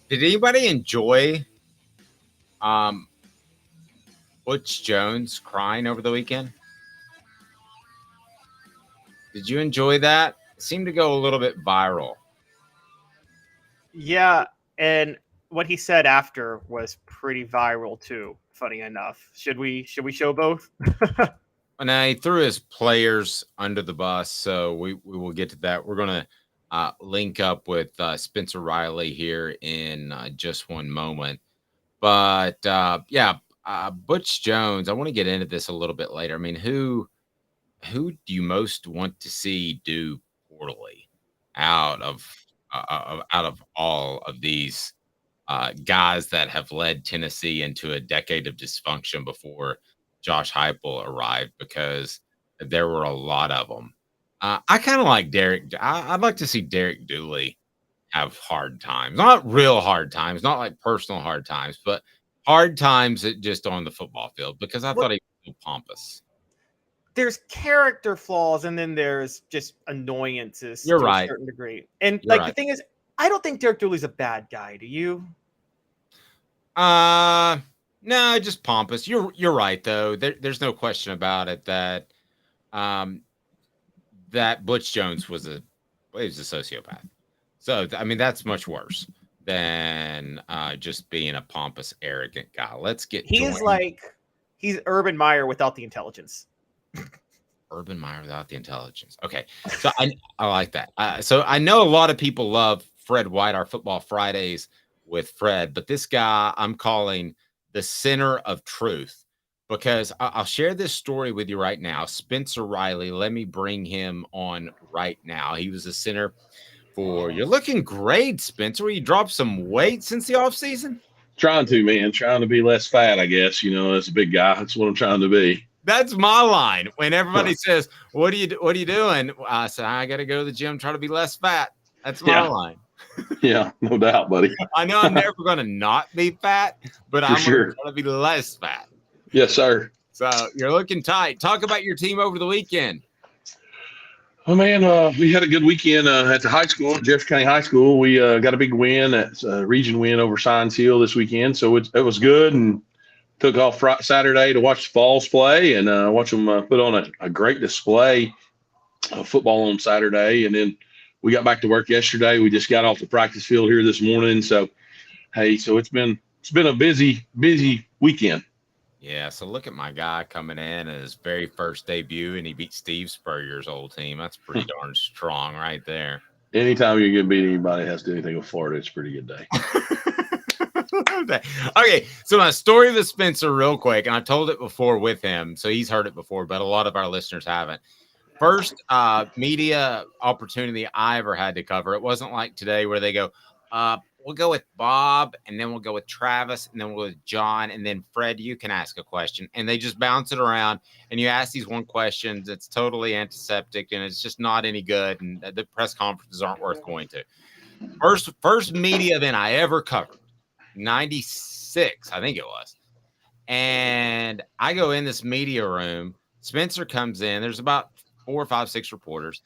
Did anybody enjoy Butch Jones crying over the weekend? Did you enjoy that? It seemed to go a little bit viral. Yeah, and what he said after was pretty viral too. Funny enough, should we show both? And he threw his players under the bus, so we will get to that. We're gonna link up with Spencer Riley here in just one moment. But Butch Jones, I want to get into this a little bit later. I mean, who do you most want to see do poorly out of all of these guys that have led Tennessee into a decade of dysfunction before Josh Heupel arrived? Because there were a lot of them. I kind of like Derek. I'd like to see Derek Dooley have hard times, not real hard times, not like personal hard times, but hard times just on the football field, because I thought he was so pompous. There's character flaws, and then there's just annoyances. You're to right. a certain degree. And You're the thing is, I don't think Derek Dooley's a bad guy. Do you? No, just pompous. You're right though. There's no question about it that that Butch Jones was a sociopath. So I mean, that's much worse than just being a pompous, arrogant guy. Let's get. He's Urban Meyer without the intelligence. Urban Meyer without the intelligence. Okay, so I like that. So I know a lot of people love Fred White, our Football Fridays with Fred, but this guy I'm calling the center of truth, because I'll share this story with you right now. Spencer Riley, let me bring him on right now. He was the center for. You're looking great, Spencer. You dropped some weight since the offseason? Trying to be less fat, I guess. As a big guy, that's what I'm trying to be. That's my line. When everybody says, what are you doing? I say, I got to go to the gym, try to be less fat. That's my line. Yeah, no doubt, buddy. I know I'm never going to not be fat, but I'm going to be less fat. Yes, sir. So you're looking tight. Talk about your team over the weekend. Oh, man, we had a good weekend at the high school, Jefferson County High School. We got a big win, a region win over Science Hill this weekend. So it was good, and took off Saturday to watch the Vols play and watch them put on a great display of football on Saturday. And then we got back to work yesterday. We just got off the practice field here this morning. So, hey, it's been a busy weekend. Yeah, so look at my guy coming in at his very first debut, and he beat Steve Spurrier's old team. That's pretty darn strong right there. Anytime you can beat anybody that has to do anything with Florida, it's a pretty good day. Okay, so my story with Spencer real quick, and I told it before with him, so he's heard it before, but a lot of our listeners haven't. First media opportunity I ever had to cover. It wasn't like today where they go, we'll go with Bob, and then we'll go with Travis, and then we'll go with John, and then Fred, you can ask a question. And they just bounce it around, and you ask these one questions. It's totally antiseptic, and it's just not any good, and the press conferences aren't worth going to. First media event I ever covered, 96, I think it was. And I go in this media room. Spencer comes in. There's about 4, 5, 6 reporters.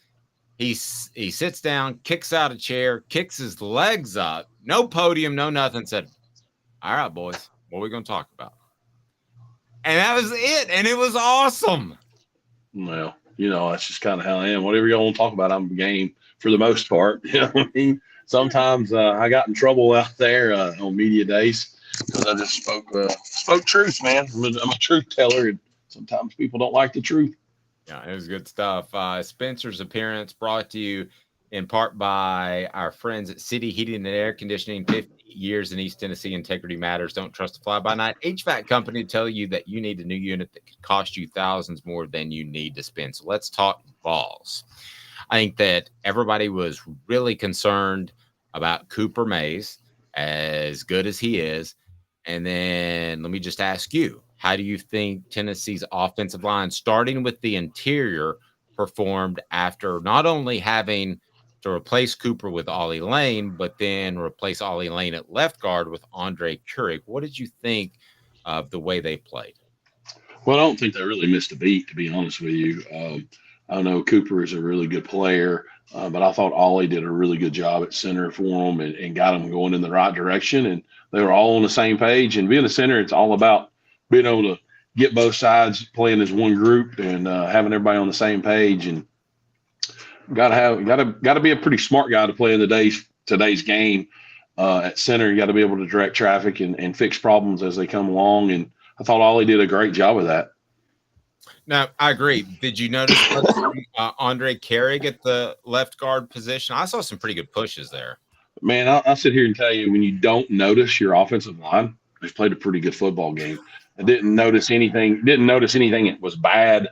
He sits down, kicks out a chair, kicks his legs up, no podium, no nothing, said, all right, boys, what are we going to talk about? And that was it. And it was awesome. Well, that's just kind of how I am. Whatever y'all want to talk about, I'm game for the most part. You know what I mean? Sometimes I got in trouble out there on media days because I just spoke truth, man. I'm a truth teller, and sometimes people don't like the truth. Yeah, it was good stuff. Spencer's appearance brought to you in part by our friends at City Heating and Air Conditioning. 50 years in East Tennessee. Integrity matters. Don't trust a fly-by-night HVAC company to tell you that you need a new unit that could cost you thousands more than you need to spend. So let's talk Vols. I think that everybody was really concerned about Cooper Mays, as good as he is. And then let me just ask you, how do you think Tennessee's offensive line, starting with the interior, performed after not only having to replace Cooper with Ollie Lane, but then replace Ollie Lane at left guard with Andre Keurig. What did you think of the way they played? Well, I don't think they really missed a beat, to be honest with you. I know Cooper is a really good player, but I thought Ollie did a really good job at center for them and got them going in the right direction. And they were all on the same page. And being a center, it's all about being able to get both sides playing as one group and having everybody on the same page. And got to be a pretty smart guy to play in today's game. At center, you got to be able to direct traffic and fix problems as they come along. And I thought Ollie did a great job of that. Now, I agree. Did you notice Andre Keurig at the left guard position? I saw some pretty good pushes there. Man, I'll sit here and tell you, when you don't notice your offensive line, they've played a pretty good football game. I didn't notice anything that was bad.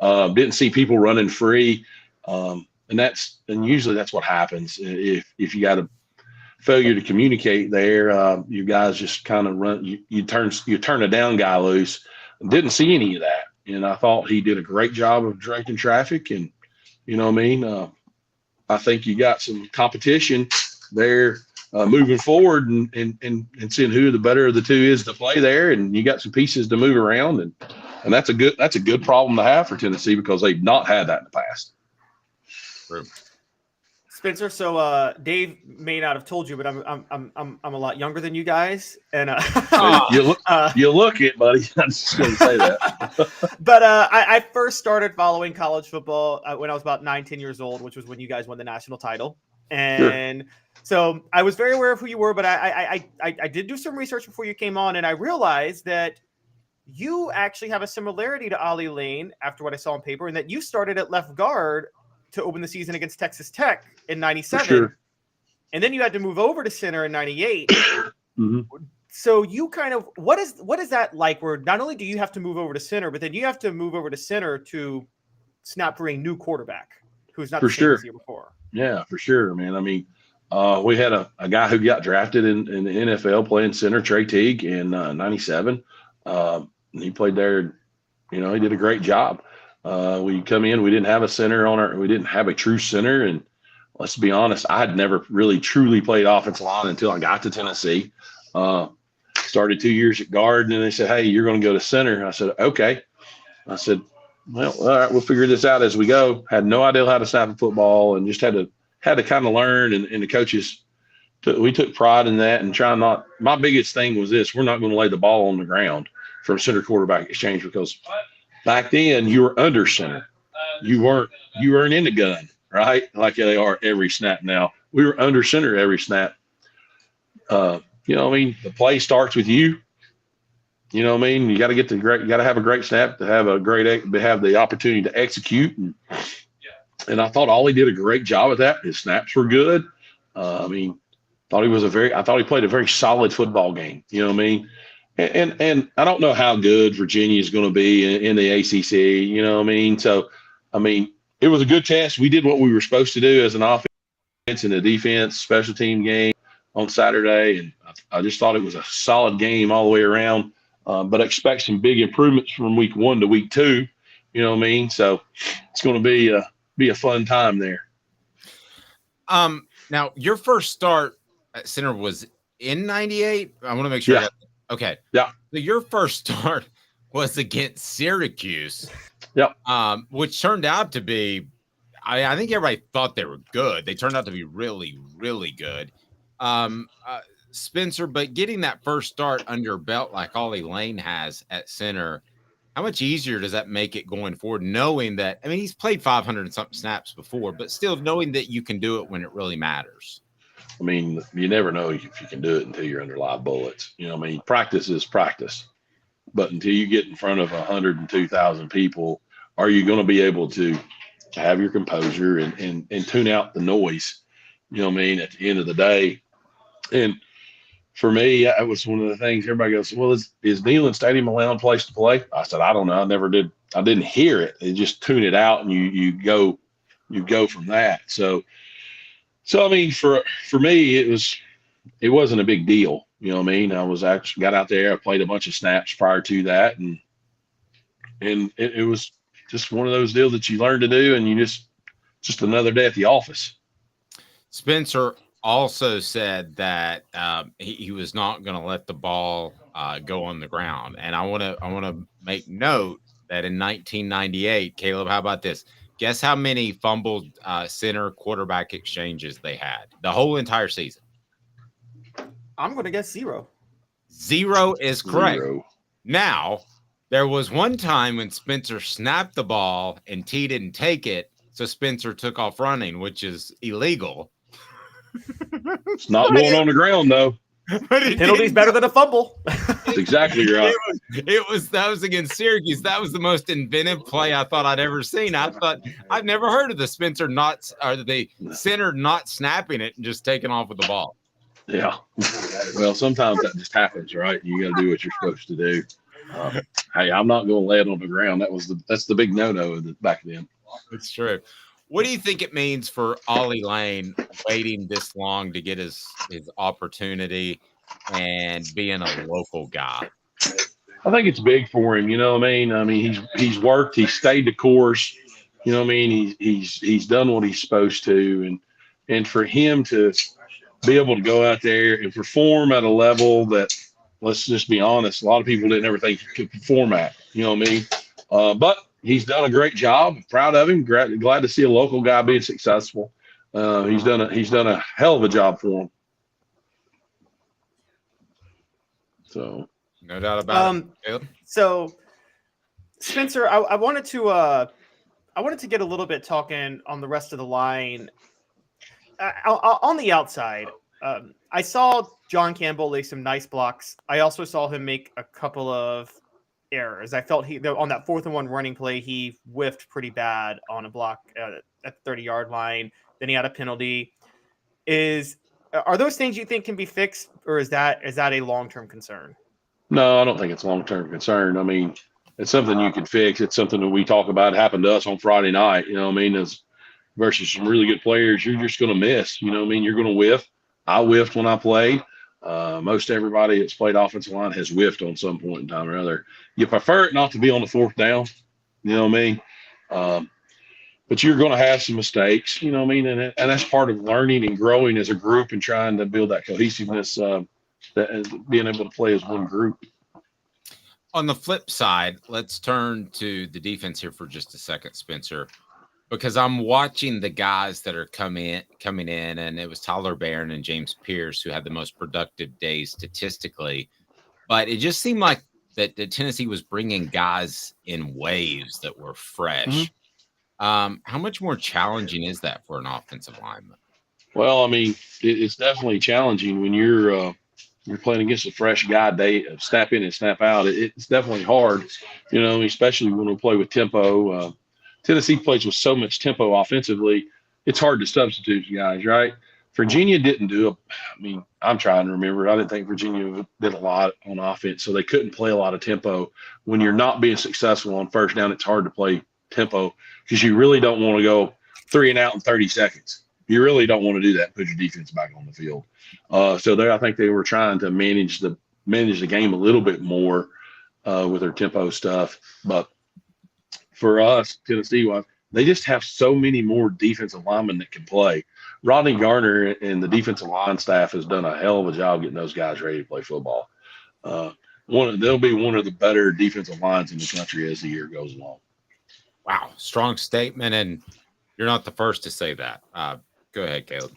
Didn't see people running free. And usually that's what happens. If you got a failure to communicate there, you guys just kind of run, you turn a down guy loose. Didn't see any of that. And I thought he did a great job of directing traffic. And, you know what I mean? I think you got some competition there moving forward and seeing who the better of the two is to play there. And you got some pieces to move around. And that's a good problem to have for Tennessee because they've not had that in the past. True. Spencer, so Dave may not have told you, but I'm a lot younger than you guys, and you look it, buddy. I'm just gonna say that. But I first started following college football when I was about 9-10 years old, which was when you guys won the national title, and so I was very aware of who you were. But I did do some research before you came on, and I realized that you actually have a similarity to Ollie Lane after what I saw on paper, and that you started at left guard to open the season against Texas Tech in 97. Sure. And then you had to move over to center in 98. Mm-hmm. So you kind of, what is that like where not only do you have to move over to center, but then you have to move over to center to snap for a new quarterback who's not the same as you before? Yeah, for sure, man. I mean, we had a guy who got drafted in the NFL playing center, Trey Teague, in 97. He played there. You know, he did a great job. We come in, we didn't have a center we didn't have a true center. And let's be honest, I had never really truly played offensive line until I got to Tennessee. Started 2 years at guard, and then they said, "Hey, you're going to go to center." I said, "Okay." I said, "Well, all right, we'll figure this out as we go." Had no idea how to snap a football, and just had to kind of learn. And the coaches, we took pride in that and trying not. My biggest thing was this: we're not going to lay the ball on the ground for a center quarterback exchange because back then you were under center. You weren't in the gun, right? Like they are every snap now. We were under center every snap. You know what I mean? The play starts with you. You know what I mean? You got to have a great snap to have the opportunity to execute. And I thought Ollie did a great job at that. His snaps were good. I thought he played a very solid football game. You know what I mean? And I don't know how good Virginia is going to be in the ACC. You know what I mean? So, it was a good test. We did what we were supposed to do as an offense and a defense special team game on Saturday. And I just thought it was a solid game all the way around. But I expect some big improvements from week 1 to week 2. You know what I mean? So it's going to be a fun time there. Now your first start at center was in 98. I want to make sure. Yeah. Okay. Yeah. So your first start was against Syracuse. Yep. Which turned out to be, I think everybody thought they were good. They turned out to be really, really good. Spencer, but getting that first start under your belt like Ollie Lane has at center, how much easier does that make it going forward? Knowing that, he's played 500 and something snaps before, but still knowing that you can do it when it really matters. You never know if you can do it until you're under live bullets. You know what I mean? Practice is practice. But until you get in front of 102,000 people, are you going to be able to have your composure and tune out the noise? You know what I mean? At the end of the day. And for me, that was one of the things everybody goes, well, is Neyland Stadium a loud place to play? I said, I don't know. I never did. I didn't hear it. They just tune it out and you go from that. So for me, it wasn't a big deal. You know what I mean? I was actually got out there. I played a bunch of snaps prior to that, and it was just one of those deals that you learn to do, and you just another day at the office. Spencer also said that he was not going to let the ball go on the ground, and I want to make note that in 1998, Caleb, how about this? Guess how many fumbled center quarterback exchanges they had the whole entire season? I'm going to guess 0. 0 is correct. 0. Now, there was one time when Spencer snapped the ball and T didn't take it, so Spencer took off running, which is illegal. It's not going on the ground, though. Penalty's better than a fumble. That's exactly right. That was against Syracuse. That was the most inventive play I thought I'd ever seen. I've never heard of the the center not snapping it and just taking off with the ball. Yeah. Well, sometimes that just happens, right? You got to do what you're supposed to do. Hey, I'm not going to lay it on the ground. That's the big no-no back then. It's true. What do you think it means for Ollie Lane waiting this long to get his opportunity and being a local guy? I think it's big for him. You know what I mean? I mean, he's worked. He's stayed the course. You know what I mean? He's done what he's supposed to, and for him to be able to go out there and perform at a level that, let's just be honest, a lot of people didn't ever think he could perform at. You know what I mean? But he's done a great job. Proud of him. Glad to see a local guy being successful. He's done a hell of a job for him. So no doubt about it. So Spencer, I wanted to get a little bit talking on the rest of the line. On the outside, I saw John Campbell lay some nice blocks. I also saw him make a couple of errors. I felt on that 4th and 1 running play, he whiffed pretty bad on a block at the 30-yard line. Then he had a penalty. Are those things you think can be fixed, or is that a long-term concern? No, I don't think it's a long-term concern. I mean, it's something you can fix. It's something that we talk about. It happened to us on Friday night. You know what I mean? Versus some really good players, you're just going to miss. You know what I mean? You're going to whiff. I whiffed when I played. Most everybody that's played offensive line has whiffed on some point in time or other. You prefer it not to be on the 4th down. You know what I mean? But you're going to have some mistakes. You know what I mean? And that's part of learning and growing as a group and trying to build that cohesiveness, that being able to play as one group. On the flip side, let's turn to the defense here for just a second, Spencer, because I'm watching the guys that are coming in, and it was Tyler Barron and James Pierce who had the most productive days statistically. But it just seemed like that Tennessee was bringing guys in waves that were fresh. Mm-hmm. How much more challenging is that for an offensive lineman? Well, I mean, it's definitely challenging when you're playing against a fresh guy day of snap in and snap out. It's definitely hard, you know, especially when we play with tempo. Tennessee plays with so much tempo offensively, it's hard to substitute guys, right? Virginia didn't do it. I mean, I'm trying to remember. I didn't think Virginia did a lot on offense, so they couldn't play a lot of tempo. When you're not being successful on 1st down, it's hard to play tempo because you really don't want to go 3 and out in 30 seconds. You really don't want to do that. Put your defense back on the field. So I think they were trying to manage the game a little bit more with their tempo stuff. But for us, Tennessee, they just have so many more defensive linemen that can play. Rodney Garner and the defensive line staff has done a hell of a job getting those guys ready to play football. They'll be one of the better defensive lines in the country as the year goes along. Wow, strong statement, and you're not the first to say that. Go ahead, Caleb.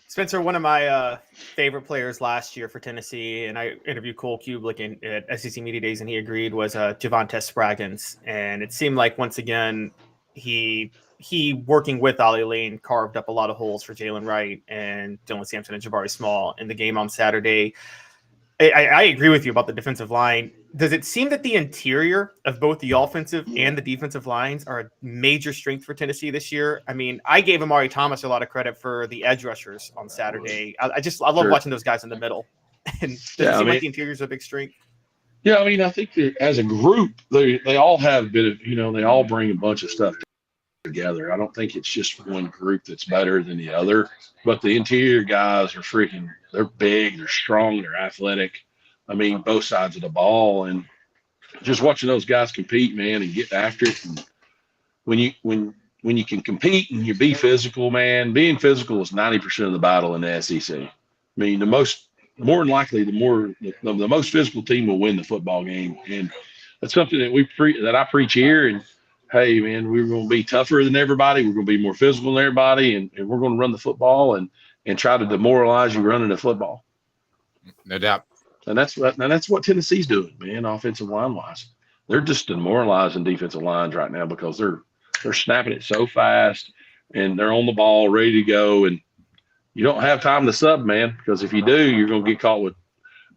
Spencer, one of my favorite players last year for Tennessee, and I interviewed Cole Kubelik at SEC Media Days, and he agreed, was Javonte Spraggins. And it seemed like, once again, he working with Ollie Lane carved up a lot of holes for Jalen Wright and Dylan Sampson and Jabari Small in the game on Saturday. I agree with you about the defensive line. Does it seem that the interior of both the offensive and the defensive lines are a major strength for Tennessee this year? I mean, I gave Amari Thomas a lot of credit for the edge rushers on Saturday. I love watching those guys in the middle. And does it seem like the interior is a big strength? Yeah, I mean, I think that as a group, they all have a bit of, they all bring a bunch of stuff together. I don't think it's just one group that's better than the other, but the interior guys are they're big, they're strong, they're athletic. I mean, both sides of the ball. And just watching those guys compete, man, and get after it. And when you can compete and you be physical, man, being physical is 90% of the battle in the SEC. I mean, more than likely, the most physical team will win the football game, and that's something that I preach here. And hey, man, we're going to be tougher than everybody. We're going to be more physical than everybody, and we're going to run the football and try to demoralize you running the football. No doubt. And that's what Tennessee's doing, man, offensive line wise. They're just demoralizing defensive lines right now because they're snapping it so fast and they're on the ball, ready to go. And you don't have time to sub, man, because if you do, you're going to get caught with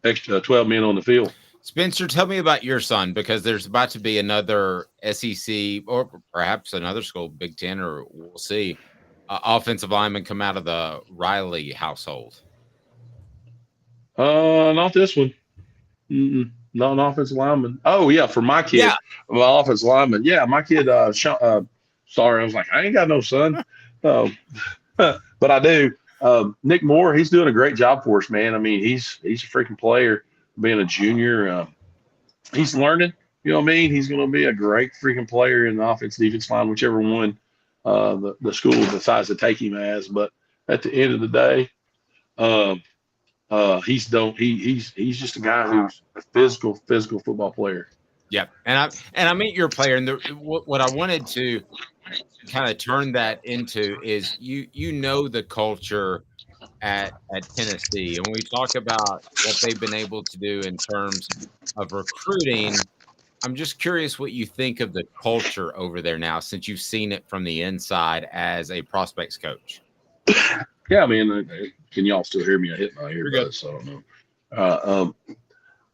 extra 12 men on the field. Spencer, tell me about your son, because there's about to be another SEC or perhaps another school, Big Ten, or we'll see, offensive lineman come out of the Riley household. Not this one. Not an offensive lineman. Oh, yeah, for my kid, my offensive lineman. Yeah, my kid, sorry, I was like, I ain't got no son. But I do. Nick Moore, he's doing a great job for us, man. I mean, he's a freaking player, being a junior. He's learning, you know what I mean? He's going to be a great freaking player in the offense, defense line, whichever one the school decides to take him as. But at the end of the day, he's just a guy who's a physical football player. Yep. And I meet your player, and what I wanted to kind of turn that into is you know the culture at Tennessee, and when we talk about what they've been able to do in terms of recruiting, I'm just curious what you think of the culture over there now, since you've seen it from the inside as a prospects coach. Yeah, I mean, can y'all still hear me? I hit my earbuds, so I don't know.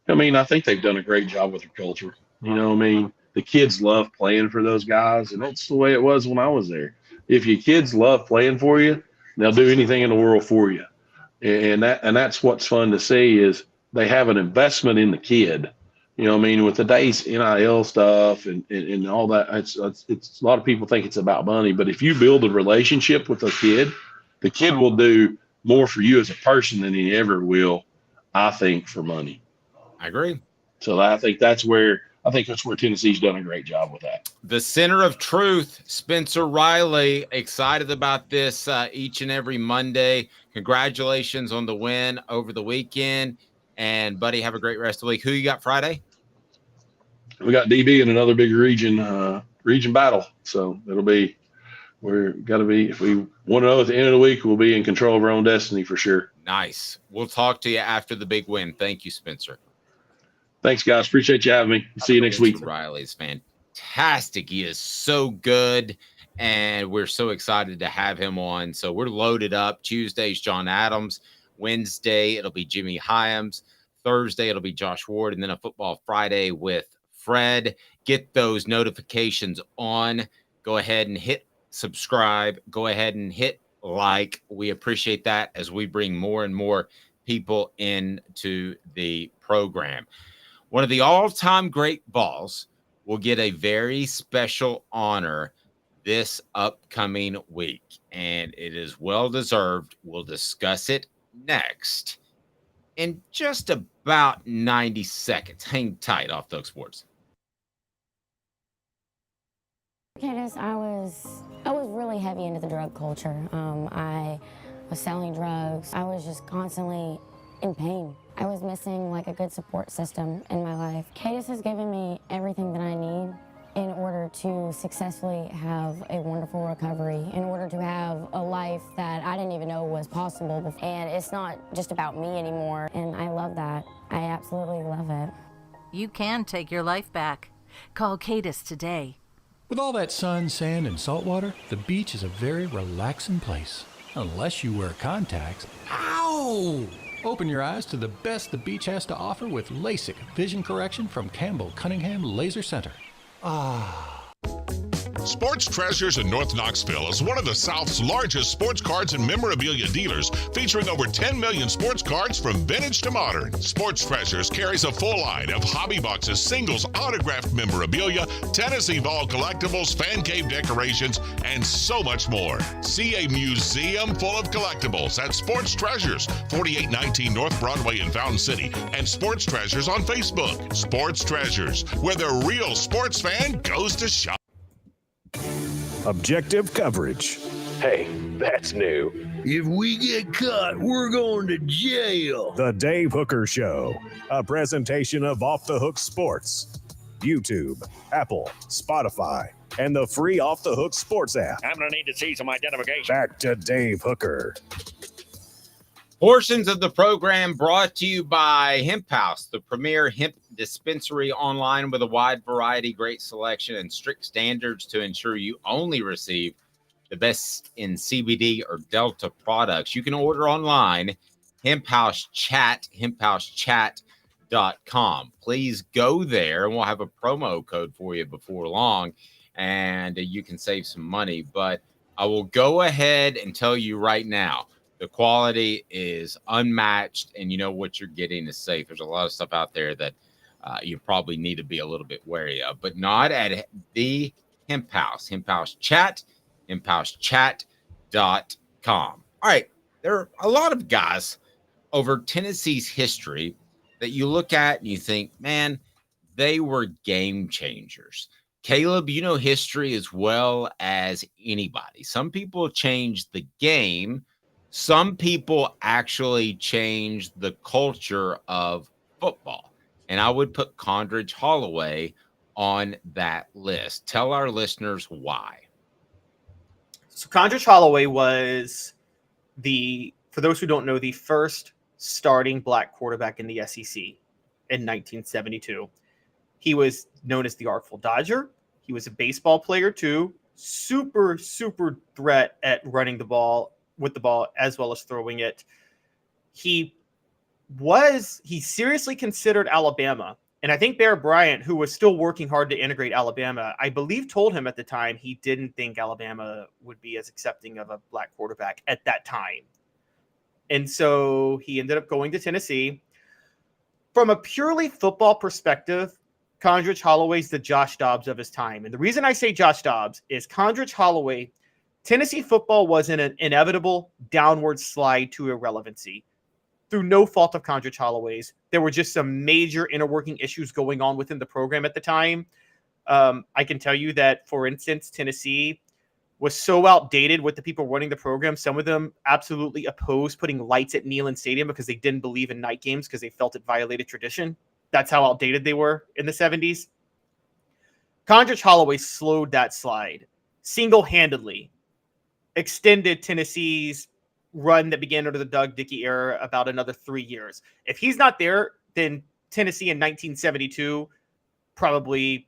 I mean, I think they've done a great job with their culture. You know what I mean? The kids love playing for those guys, and that's the way it was when I was there. If your kids love playing for you, they'll do anything in the world for you. And that's what's fun to see is they have an investment in the kid. You know what I mean? With today's NIL stuff and all that, it's a lot of people think it's about money, but if you build a relationship with a kid, the kid will do more for you as a person than he ever will, I think, for money. I agree. So I think that's where Tennessee's done a great job with that. The center of truth, Spencer Riley, excited about this each and every Monday. Congratulations on the win over the weekend. And, buddy, have a great rest of the week. Who you got Friday? We got DB in another big region battle. So if we want to know at the end of the week, we'll be in control of our own destiny for sure. Nice. We'll talk to you after the big win. Thank you, Spencer. Thanks, guys. Appreciate you having me. See you next week. Riley's fantastic. He is so good, and we're so excited to have him on. So we're loaded up. Tuesday's John Adams. Wednesday, it'll be Jimmy Hyams. Thursday, it'll be Josh Ward, and then a Football Friday with Fred. Get those notifications on. Go ahead and hit subscribe. Go ahead and hit like. We appreciate that as we bring more and more people into the program. One of the all-time great Vols will get a very special honor this upcoming week, and it is well-deserved. We'll discuss it next in just about 90 seconds. Hang tight off Thug Sports. Candace, I was really heavy into the drug culture. I was selling drugs. I was just constantly in pain. I was missing like a good support system in my life. Cadis has given me everything that I need in order to successfully have a wonderful recovery, in order to have a life that I didn't even know was possible. And it's not just about me anymore, and I love that. I absolutely love it. You can take your life back. Call Cadis today. With all that sun, sand, and salt water, the beach is a very relaxing place. Unless you wear contacts. Ow! Open your eyes to the best the beach has to offer with LASIK vision correction from Campbell Cunningham Laser Center. Ah. Sports Treasures in North Knoxville is one of the South's largest sports cards and memorabilia dealers, featuring over 10 million sports cards from vintage to modern. Sports Treasures carries a full line of hobby boxes, singles, autographed memorabilia, Tennessee Vol collectibles, fan cave decorations, and so much more. See a museum full of collectibles at Sports Treasures, 4819 North Broadway in Fountain City, and Sports Treasures on Facebook. Sports Treasures, where the real sports fan goes to shop. Objective coverage. Hey, that's new. If we get caught, we're going to jail. The Dave Hooker Show, a presentation of Off the Hook Sports. YouTube, Apple, Spotify, and the free Off the Hook Sports app. I'm going to need to see some identification. Back to Dave Hooker. Portions of the program brought to you by Hemp House, the premier hemp dispensary online with a wide variety, great selection, and strict standards to ensure you only receive the best in CBD or Delta products. You can order online, Hemp House Chat, hemphousechat.com. Please go there, and we'll have a promo code for you before long, and you can save some money. But I will go ahead and tell you right now, the quality is unmatched, and you know what you're getting is safe. There's a lot of stuff out there that you probably need to be a little bit wary of, but not at the Hemp House. Hemp House Chat, hemphousechat.com. All right, there are a lot of guys over Tennessee's history that you look at and you think, man, they were game changers. Caleb, you know history as well as anybody. Some people changed the game. Some people actually changed the culture of football. And I would put Condredge Holloway on that list. Tell our listeners why. So Condredge Holloway was for those who don't know, the first starting black quarterback in the SEC in 1972. He was known as the Artful Dodger. He was a baseball player too. Super, super threat at running the ball with the ball as well as throwing it. He seriously considered Alabama. And I think Bear Bryant, who was still working hard to integrate Alabama, I believe told him at the time he didn't think Alabama would be as accepting of a black quarterback at that time. And so he ended up going to Tennessee. From a purely football perspective, Condredge Holloway's the Josh Dobbs of his time. And the reason I say Josh Dobbs is Condredge Holloway, Tennessee football was in an inevitable downward slide to irrelevancy. Through no fault of Condredge Holloway's, there were just some major inner working issues going on within the program at the time. I can tell you that, for instance, Tennessee was so outdated with the people running the program. Some of them absolutely opposed putting lights at Neyland Stadium because they didn't believe in night games because they felt it violated tradition. That's how outdated they were in the 70s. Condredge Holloway slowed that slide single-handedly, extended Tennessee's run that began under the Doug Dickey era about another 3 years. If he's not there, then Tennessee in 1972 probably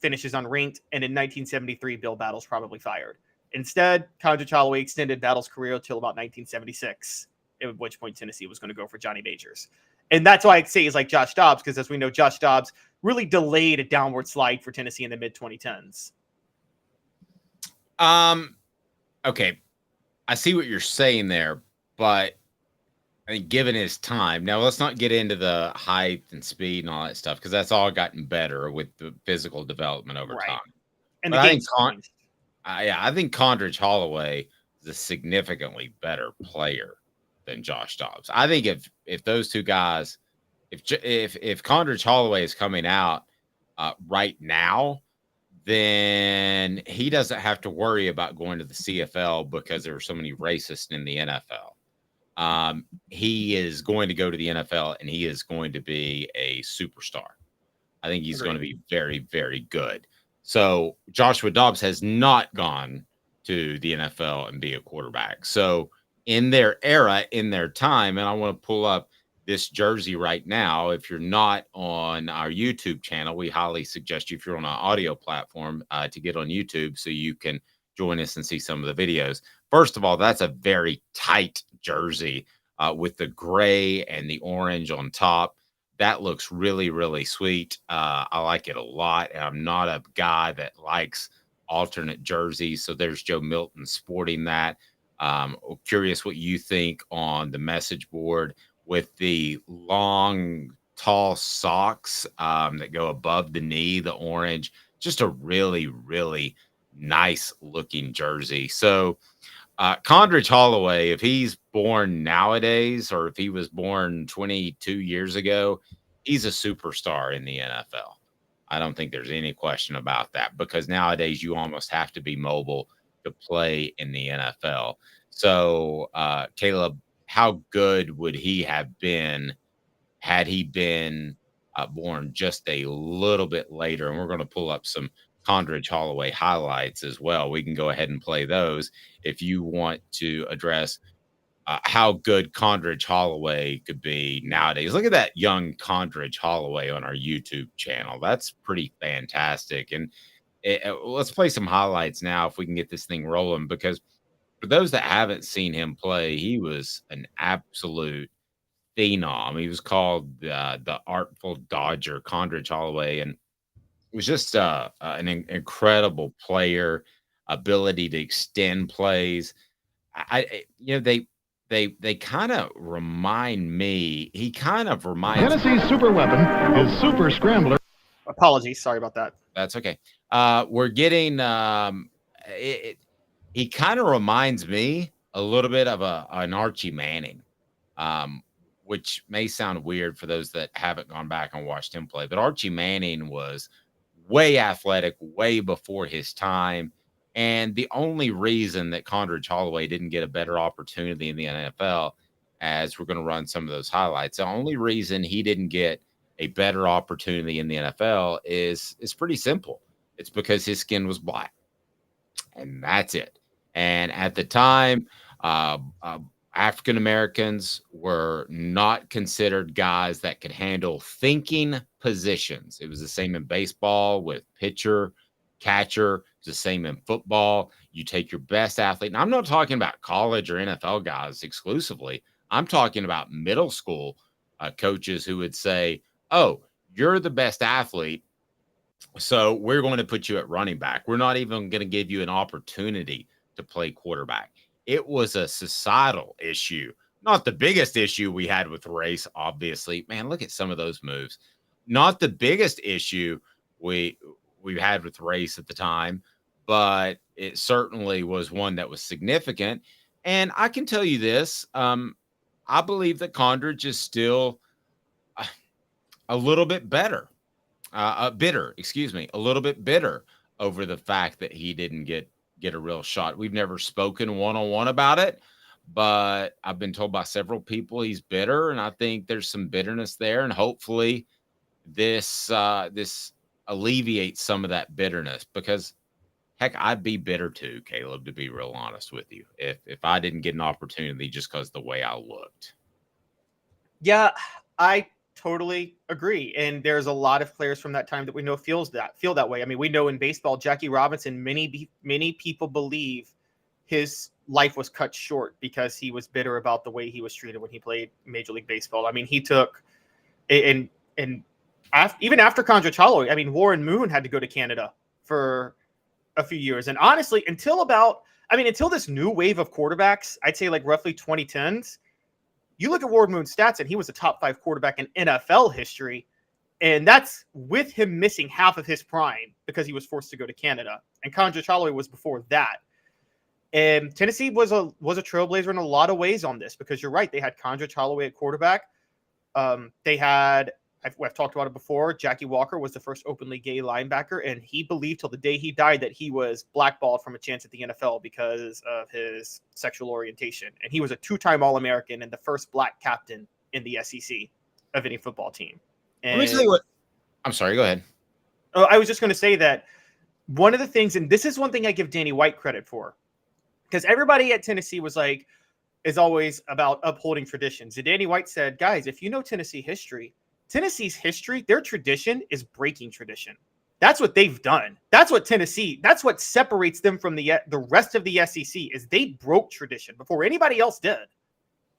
finishes unranked, and in 1973, Bill Battle's probably fired. Instead, Condredge Holloway extended Battle's career until about 1976, at which point Tennessee was going to go for Johnny Majors. And that's why I say he's like Josh Dobbs, because as we know, Josh Dobbs really delayed a downward slide for Tennessee in the mid-2010s. Okay. I see what you're saying there, but I think given his time, now let's not get into the height and speed and all that stuff, because that's all gotten better with the physical development over time. And but the game's I think Condredge Holloway is a significantly better player than Josh Dobbs. I think if those two guys, if Condredge Holloway is coming out right now, then he doesn't have to worry about going to the CFL because there are so many racists in the NFL. He is going to go to the NFL, and he is going to be a superstar. I think he's going to be very, very good. So Joshua Dobbs has not gone to the NFL and be a quarterback. So in their era, in their time, and I want to pull up this jersey right now. If you're not on our YouTube channel, we highly suggest you, if you're on an audio platform, to get on YouTube so you can join us and see some of the videos. First of all, that's a very tight jersey with the gray and the orange on top. That looks really, really sweet. I like it a lot. And I'm not a guy that likes alternate jerseys. So there's Joe Milton sporting that. Curious what you think on the message board with the long, tall socks that go above the knee, the orange. Just a really, really nice looking jersey. So Condredge Holloway, if he's born nowadays or if he was born 22 years ago, he's a superstar in the NFL. I don't think there's any question about that, because nowadays you almost have to be mobile to play in the NFL. So, Caleb, how good would he have been had he been born just a little bit later? And we're going to pull up some Condredge Holloway highlights as well. We can go ahead and play those if you want to address how good Condredge Holloway could be nowadays. Look at that young Condredge Holloway on our YouTube channel. That's pretty fantastic. And let's play some highlights now if we can get this thing rolling, because for those that haven't seen him play, he was an absolute phenom. He was called the Artful Dodger, Condredge Holloway, and it was just an incredible player, ability to extend plays. They kind of remind me. He kind of reminds Tennessee's super weapon is Super Scrambler. Apologies, sorry about that. That's okay. We're getting he kind of reminds me a little bit of an Archie Manning, which may sound weird for those that haven't gone back and watched him play. But Archie Manning was way athletic, way before his time. And the only reason that Condredge Holloway didn't get a better opportunity in the NFL, as we're going to run some of those highlights, the only reason he didn't get a better opportunity in the NFL is pretty simple. It's because his skin was black. And that's it. And at the time, African Americans were not considered guys that could handle thinking positions. It was the same in baseball with pitcher, catcher. It's the same in football. You take your best athlete. And I'm not talking about college or NFL guys exclusively. I'm talking about middle school coaches who would say, oh, you're the best athlete, so we're going to put you at running back. We're not even going to give you an opportunity to play quarterback. It was a societal issue, not the biggest issue we had with race, obviously. Man, look at some of those moves. Not the biggest issue we had with race at the time, but it certainly was one that was significant. And I can tell you this, I believe that Condridge is still a little bit bitter over the fact that he didn't get a real shot. We've never spoken one-on-one about it, but I've been told by several people he's bitter, and I think there's some bitterness there, and hopefully this alleviates some of that bitterness, because heck, I'd be bitter too, Caleb, to be real honest with you, if I didn't get an opportunity just because the way I looked. Yeah, I totally agree. And there's a lot of players from that time that we know feel that way. I mean, we know in baseball, Jackie Robinson, many people believe his life was cut short because he was bitter about the way he was treated when he played Major League Baseball. I mean, he took even after Condredge Holloway, I mean, Warren Moon had to go to Canada for a few years. And honestly, until this new wave of quarterbacks, I'd say like roughly 2010s, you look at Warren Moon's stats and he was a top 5 quarterback in NFL history. And that's with him missing half of his prime because he was forced to go to Canada. And Condredge Holloway was before that. And Tennessee was a trailblazer in a lot of ways on this, because you're right. They had Condredge Holloway at quarterback. They had, I've talked about it before, Jackie Walker was the first openly gay linebacker, and he believed till the day he died that he was blackballed from a chance at the NFL because of his sexual orientation. And he was a 2-time All-American and the first black captain in the SEC of any football team. And let me tell you what. I'm sorry, go ahead. Oh, I was just going to say that one of the things, and this is one thing I give Danny White credit for, because everybody at Tennessee is always about upholding traditions. And Danny White said, guys, if you know Tennessee's history, their tradition is breaking tradition. That's what they've done. That's what separates them from the rest of the SEC, is they broke tradition before anybody else did.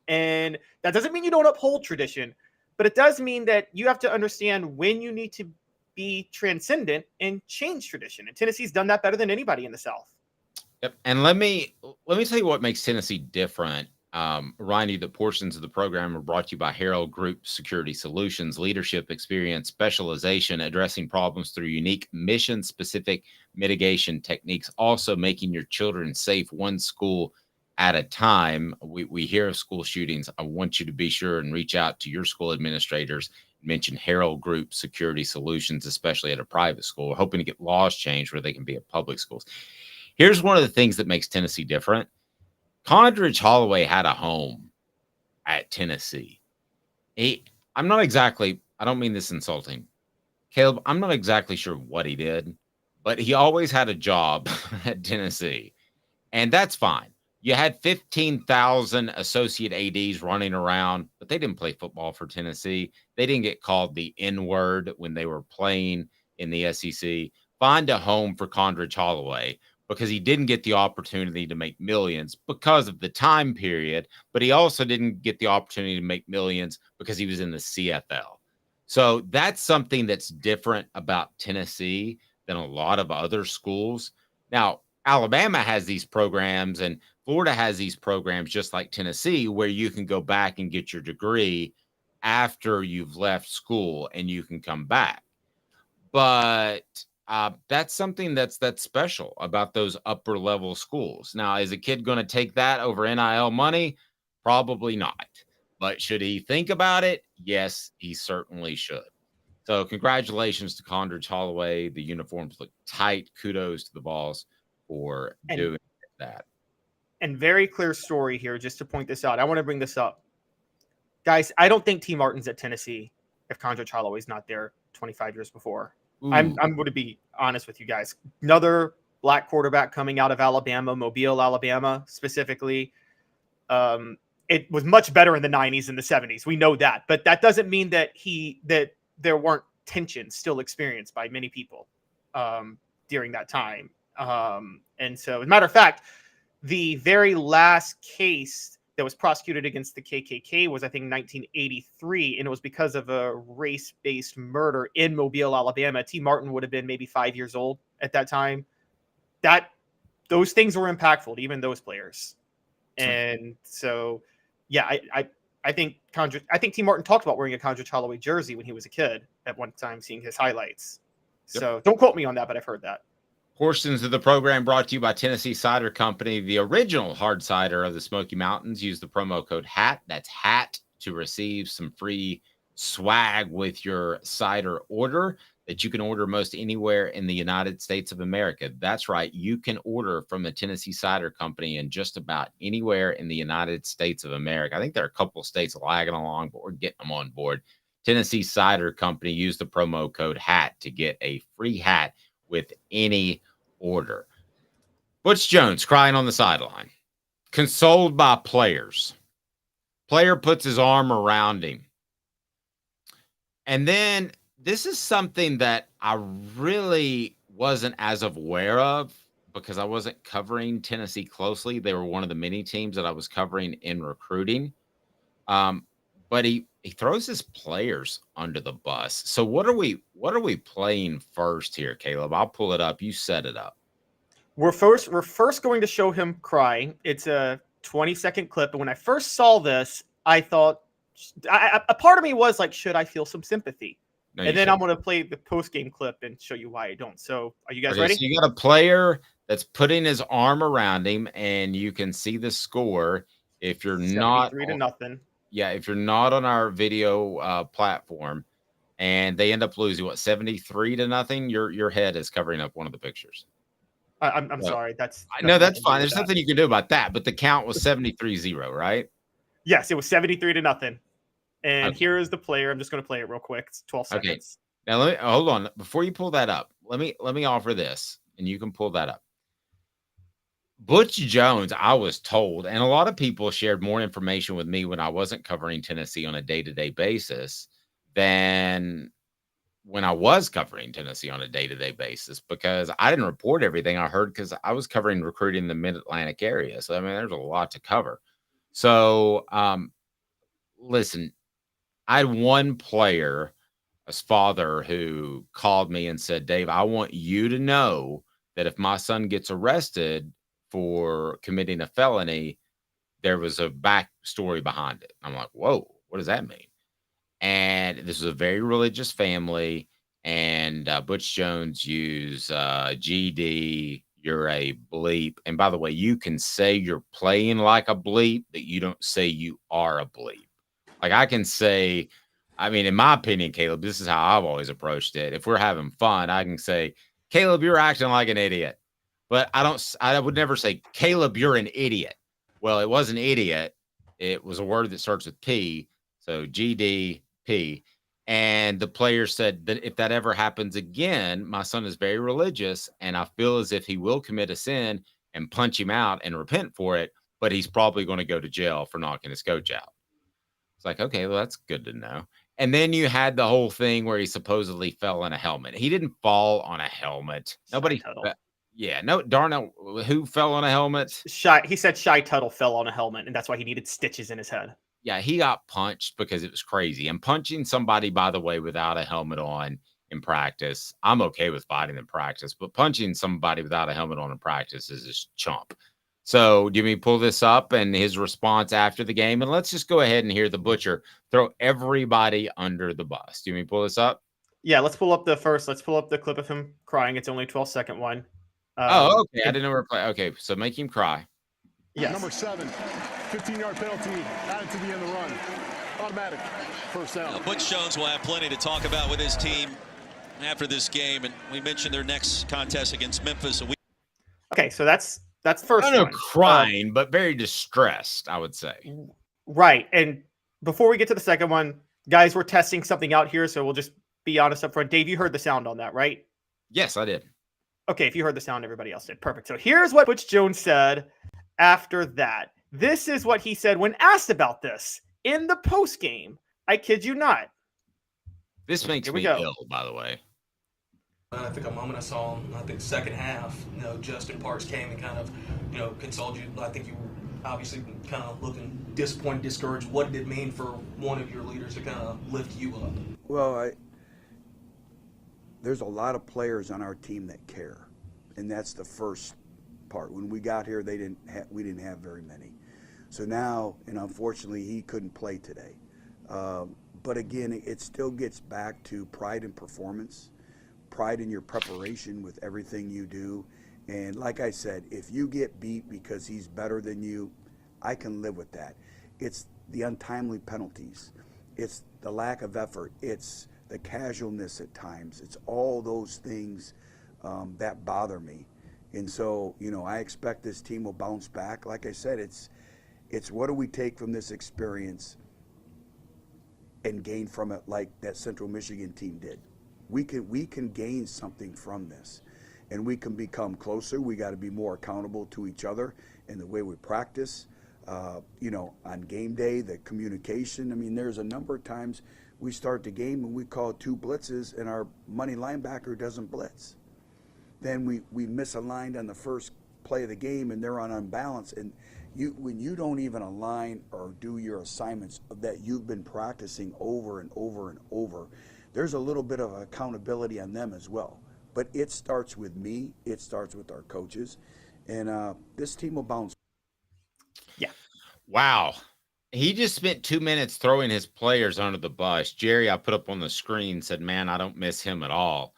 And that doesn't mean you don't uphold tradition, but it does mean that you have to understand when you need to be transcendent and change tradition. And Tennessee's done that better than anybody in the South. Yep. And let me tell you what makes Tennessee different. Remind you that portions of the program are brought to you by Herald Group Security Solutions, leadership experience, specialization, addressing problems through unique mission-specific mitigation techniques, also making your children safe one school at a time. We hear of school shootings. I want you to be sure and reach out to your school administrators. Mention Herald Group Security Solutions, especially at a private school. We're hoping to get laws changed where they can be at public schools. Here's one of the things that makes Tennessee different. Condredge Holloway had a home at Tennessee. I don't mean this insulting. Caleb, I'm not exactly sure what he did, but he always had a job at Tennessee. And that's fine. You had 15,000 associate ADs running around, but they didn't play football for Tennessee. They didn't get called the N-word when they were playing in the SEC. Find a home for Condredge Holloway, because he didn't get the opportunity to make millions because of the time period, but he also didn't get the opportunity to make millions because he was in the CFL. So that's something that's different about Tennessee than a lot of other schools. Now, Alabama has these programs and Florida has these programs just like Tennessee, where you can go back and get your degree after you've left school and you can come back. But that's something that's special about those upper level schools. Now, is a kid going to take that over NIL money? Probably not. But should he think about it? Yes, he certainly should. So congratulations to Condridge Holloway. The uniforms look tight. Kudos to the Vols for doing that. And very clear story here, just to point this out. I want to bring this up. Guys, I don't think T. Martin's at Tennessee if Condridge Holloway's not there 25 years before. I'm going to be honest with you guys. Another black quarterback coming out of Alabama, Mobile, Alabama, specifically. It was much better in the 90s and the 70s. We know that, but that doesn't mean that there weren't tensions still experienced by many people during that time. And so, as a matter of fact, the very last case that was prosecuted against the KKK was, I think, 1983, and it was because of a race-based murder in Mobile, Alabama. T. Martin would have been maybe 5 years old at that time. Those things were impactful to even those players. And so, yeah, I think T. Martin talked about wearing a Condridge Holloway jersey when he was a kid at one time, seeing his highlights. Yep. So don't quote me on that, but I've heard that. Portions of the program brought to you by Tennessee Cider Company, the original hard cider of the Smoky Mountains. Use the promo code HAT. That's HAT to receive some free swag with your cider order that you can order most anywhere in the United States of America. That's right. You can order from the Tennessee Cider Company in just about anywhere in the United States of America. I think there are a couple of states lagging along, but we're getting them on board. Tennessee Cider Company. Use the promo code HAT to get a free hat with any order. Butch Jones crying on the sideline, consoled by players. Player puts his arm around him. And then this is something that I really wasn't as aware of because I wasn't covering Tennessee closely. They were one of the many teams that I was covering in recruiting. But he throws his players under the bus. So what are we playing first here, Caleb? I'll pull it up. You set it up. We're first going to show him crying. It's a 20-second clip. And when I first saw this, I thought a part of me was like, should I feel some sympathy? No, and then I'm going to play the post-game clip and show you why I don't. So are you guys ready? So you got a player that's putting his arm around him, and you can see the score. If you're not 73-0. Yeah, if you're not on our video platform and they end up losing, 73-0, your head is covering up one of the pictures. I'm sorry. That's fine. There's nothing you can do about that. But the count was 73-0, right? Yes, it was 73-0. And here is the player. I'm just going to play it real quick. It's 12 seconds. Now hold on. Before you pull that up, let me offer this, and you can pull that up. Butch Jones, I was told, and a lot of people shared more information with me when I wasn't covering Tennessee on a day-to-day basis than when I was covering Tennessee on a day-to-day basis, because I didn't report everything I heard because I was covering recruiting in the Mid-Atlantic area. So, I mean, there's a lot to cover. So, listen, I had one player his father who called me and said, Dave, I want you to know that if my son gets arrested for committing a felony, there was a backstory behind it. I'm like, whoa, what does that mean? And this is a very religious family. And Butch Jones used GD, you're a bleep. And by the way, you can say you're playing like a bleep, but you don't say you are a bleep. Like I can say, I mean, in my opinion, Caleb, this is how I've always approached it. If we're having fun, I can say, Caleb, you're acting like an idiot. But I would never say, Caleb, you're an idiot. Well, it was an idiot. It was a word that starts with P. So GDP. And the player said that if that ever happens again, my son is very religious, and I feel as if he will commit a sin and punch him out and repent for it, but he's probably going to go to jail for knocking his coach out. It's like, okay, well, that's good to know. And then you had the whole thing where he supposedly fell on a helmet. He didn't fall on a helmet. Nobody. Yeah, no, Darnell, who fell on a helmet? He said Shy Tuttle fell on a helmet, and that's why he needed stitches in his head. Yeah, he got punched because it was crazy. And punching somebody, by the way, without a helmet on in practice, I'm okay with fighting in practice, but punching somebody without a helmet on in practice is just chump. So do you mean pull this up and his response after the game? And let's just go ahead and hear the Butcher throw everybody under the bus. Do you mean pull this up? Yeah, let's pull up the clip of him crying. It's only a 12-second one. Okay. I didn't know where to play. Okay, so make him cry. Yes. Number 7, 15-yard penalty added to the end of the run. Automatic. First down. Now, Butch Jones will have plenty to talk about with his team after this game, and we mentioned their next contest against Memphis. Okay, so that's the first I don't know, one. crying, but very distressed, I would say. Right. And before we get to the second one, guys, we're testing something out here, so we'll just be honest up front. Dave, you heard the sound on that, right? Yes, I did. Okay, if you heard the sound, everybody else did. Perfect. So here's what Butch Jones said after that. This is what he said when asked about this in the post game. I kid you not. This makes me ill, by the way. I think a moment I saw him, I think second half, Justin Parks came and kind of, consoled you. I think you were obviously kind of looking disappointed, discouraged. What did it mean for one of your leaders to kind of lift you up? Well, there's a lot of players on our team that care, and that's the first part. When we got here, we didn't have very many. So now, and unfortunately, he couldn't play today. But again, it still gets back to pride in performance, pride in your preparation with everything you do. And like I said, if you get beat because he's better than you, I can live with that. It's the untimely penalties. It's the lack of effort. It's the casualness at times. It's all those things that bother me. And so, I expect this team will bounce back. Like I said, it's what do we take from this experience and gain from it like that Central Michigan team did. We can gain something from this, and we can become closer. We got to be more accountable to each other in the way we practice. On game day, the communication. I mean, there's a number of times we start the game and we call 2 blitzes and our money linebacker doesn't blitz. Then we misaligned on the first play of the game and they're on unbalance. And when you don't even align or do your assignments that you've been practicing over and over and over, there's a little bit of accountability on them as well. But it starts with me. It starts with our coaches. And this team will bounce. Yeah. Wow. He just spent 2 minutes throwing his players under the bus. Jerry, I put up on the screen, said, man, I don't miss him at all.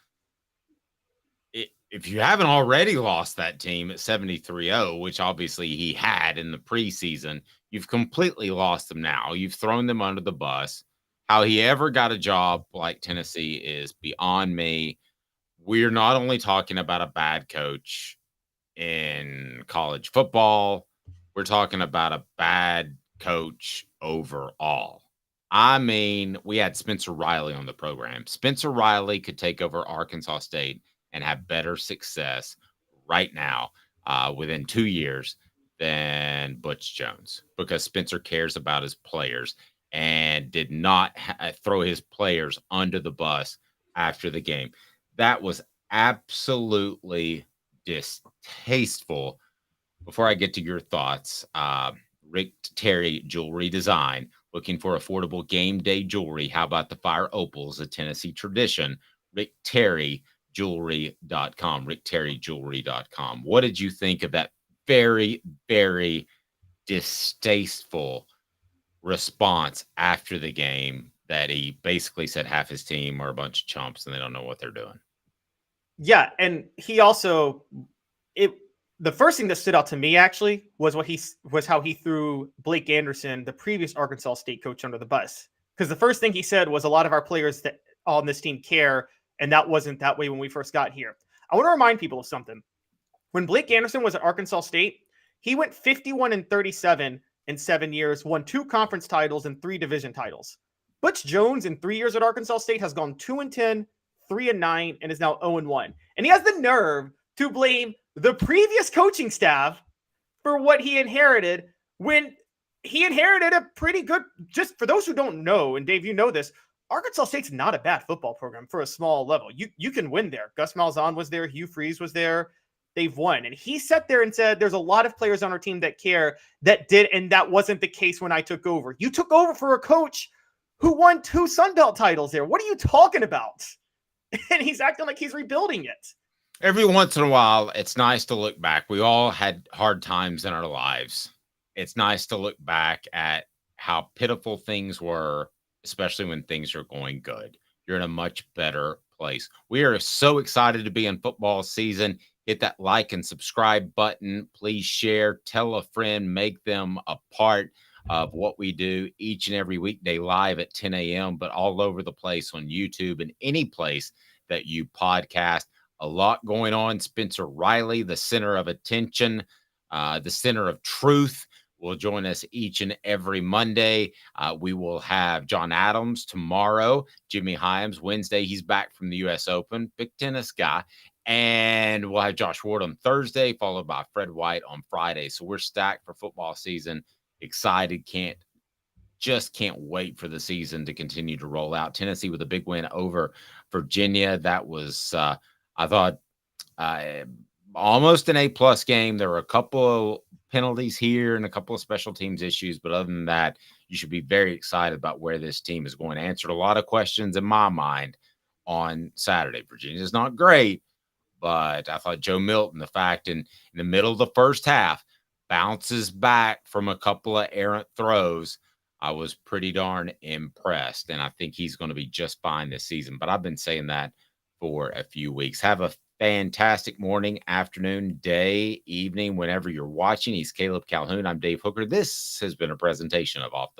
If you haven't already lost that team at 73-0, which obviously he had in the preseason, you've completely lost them now. You've thrown them under the bus. How he ever got a job like Tennessee is beyond me. We're not only talking about a bad coach in college football, we're talking about a bad coach overall. I mean, we had Spencer Riley on the program. Spencer Riley could take over Arkansas State and have better success right now within 2 years than Butch Jones, because Spencer cares about his players and did not throw his players under the bus after the game. That was absolutely distasteful. Before I get to your thoughts, Rick Terry Jewelry Design Looking for affordable game day jewelry? How about the Fire Opals, a Tennessee tradition? RickTerryJewelry.com. RickTerryJewelry.com. What did you think of that very, very distasteful response after the game that he basically said half his team are a bunch of chumps and they don't know what they're doing? Yeah, and he also the first thing that stood out to me actually was how he threw Blake Anderson, the previous Arkansas State coach, under the bus. Because the first thing he said was a lot of our players that on this team care, and that wasn't that way when we first got here. I want to remind people of something. When Blake Anderson was at Arkansas State, he went 51-37 in 7 years, won 2 conference titles and 3 division titles. Butch Jones in 3 years at Arkansas State has gone 2-10, 3-9, and is now 0-1. And he has the nerve to blame the previous coaching staff for what he inherited when he inherited a pretty good, just for those who don't know, and Dave, you know this, Arkansas State's not a bad football program for a small level. You can win there. Gus Malzahn was there. Hugh Freeze was there. They've won. And he sat there and said, there's a lot of players on our team that care, that did, and that wasn't the case when I took over. You took over for a coach who won 2 Sun Belt titles there. What are you talking about? And he's acting like he's rebuilding it. Every once in a while, it's nice to look back. We all had hard times in our lives. It's nice to look back at how pitiful things were, especially when things are going good. You're in a much better place. We are so excited to be in football season. Hit that like and subscribe button. Please share, tell a friend, make them a part of what we do each and every weekday live at 10 a.m., but all over the place on YouTube and any place that you podcast. A lot going on. Spencer Riley, the center of attention, the center of truth, will join us each and every Monday. We will have John Adams tomorrow, Jimmy Hyams Wednesday. He's back from the U.S. Open, big tennis guy. And we'll have Josh Ward on Thursday, followed by Fred White on Friday. So we're stacked for football season. Excited. Can't wait for the season to continue to roll out. Tennessee with a big win over Virginia. That was, I thought, almost an A+ game. There were a couple of penalties here and a couple of special teams issues, but other than that, you should be very excited about where this team is going. Answered a lot of questions in my mind on Saturday. Virginia's not great, but I thought Joe Milton, the fact in the middle of the first half, bounces back from a couple of errant throws. I was pretty darn impressed, and I think he's going to be just fine this season. But I've been saying that for a few weeks. Have a fantastic morning, afternoon, day, evening, whenever you're watching. He's Caleb Calhoun. I'm Dave Hooker. This has been a presentation of Off the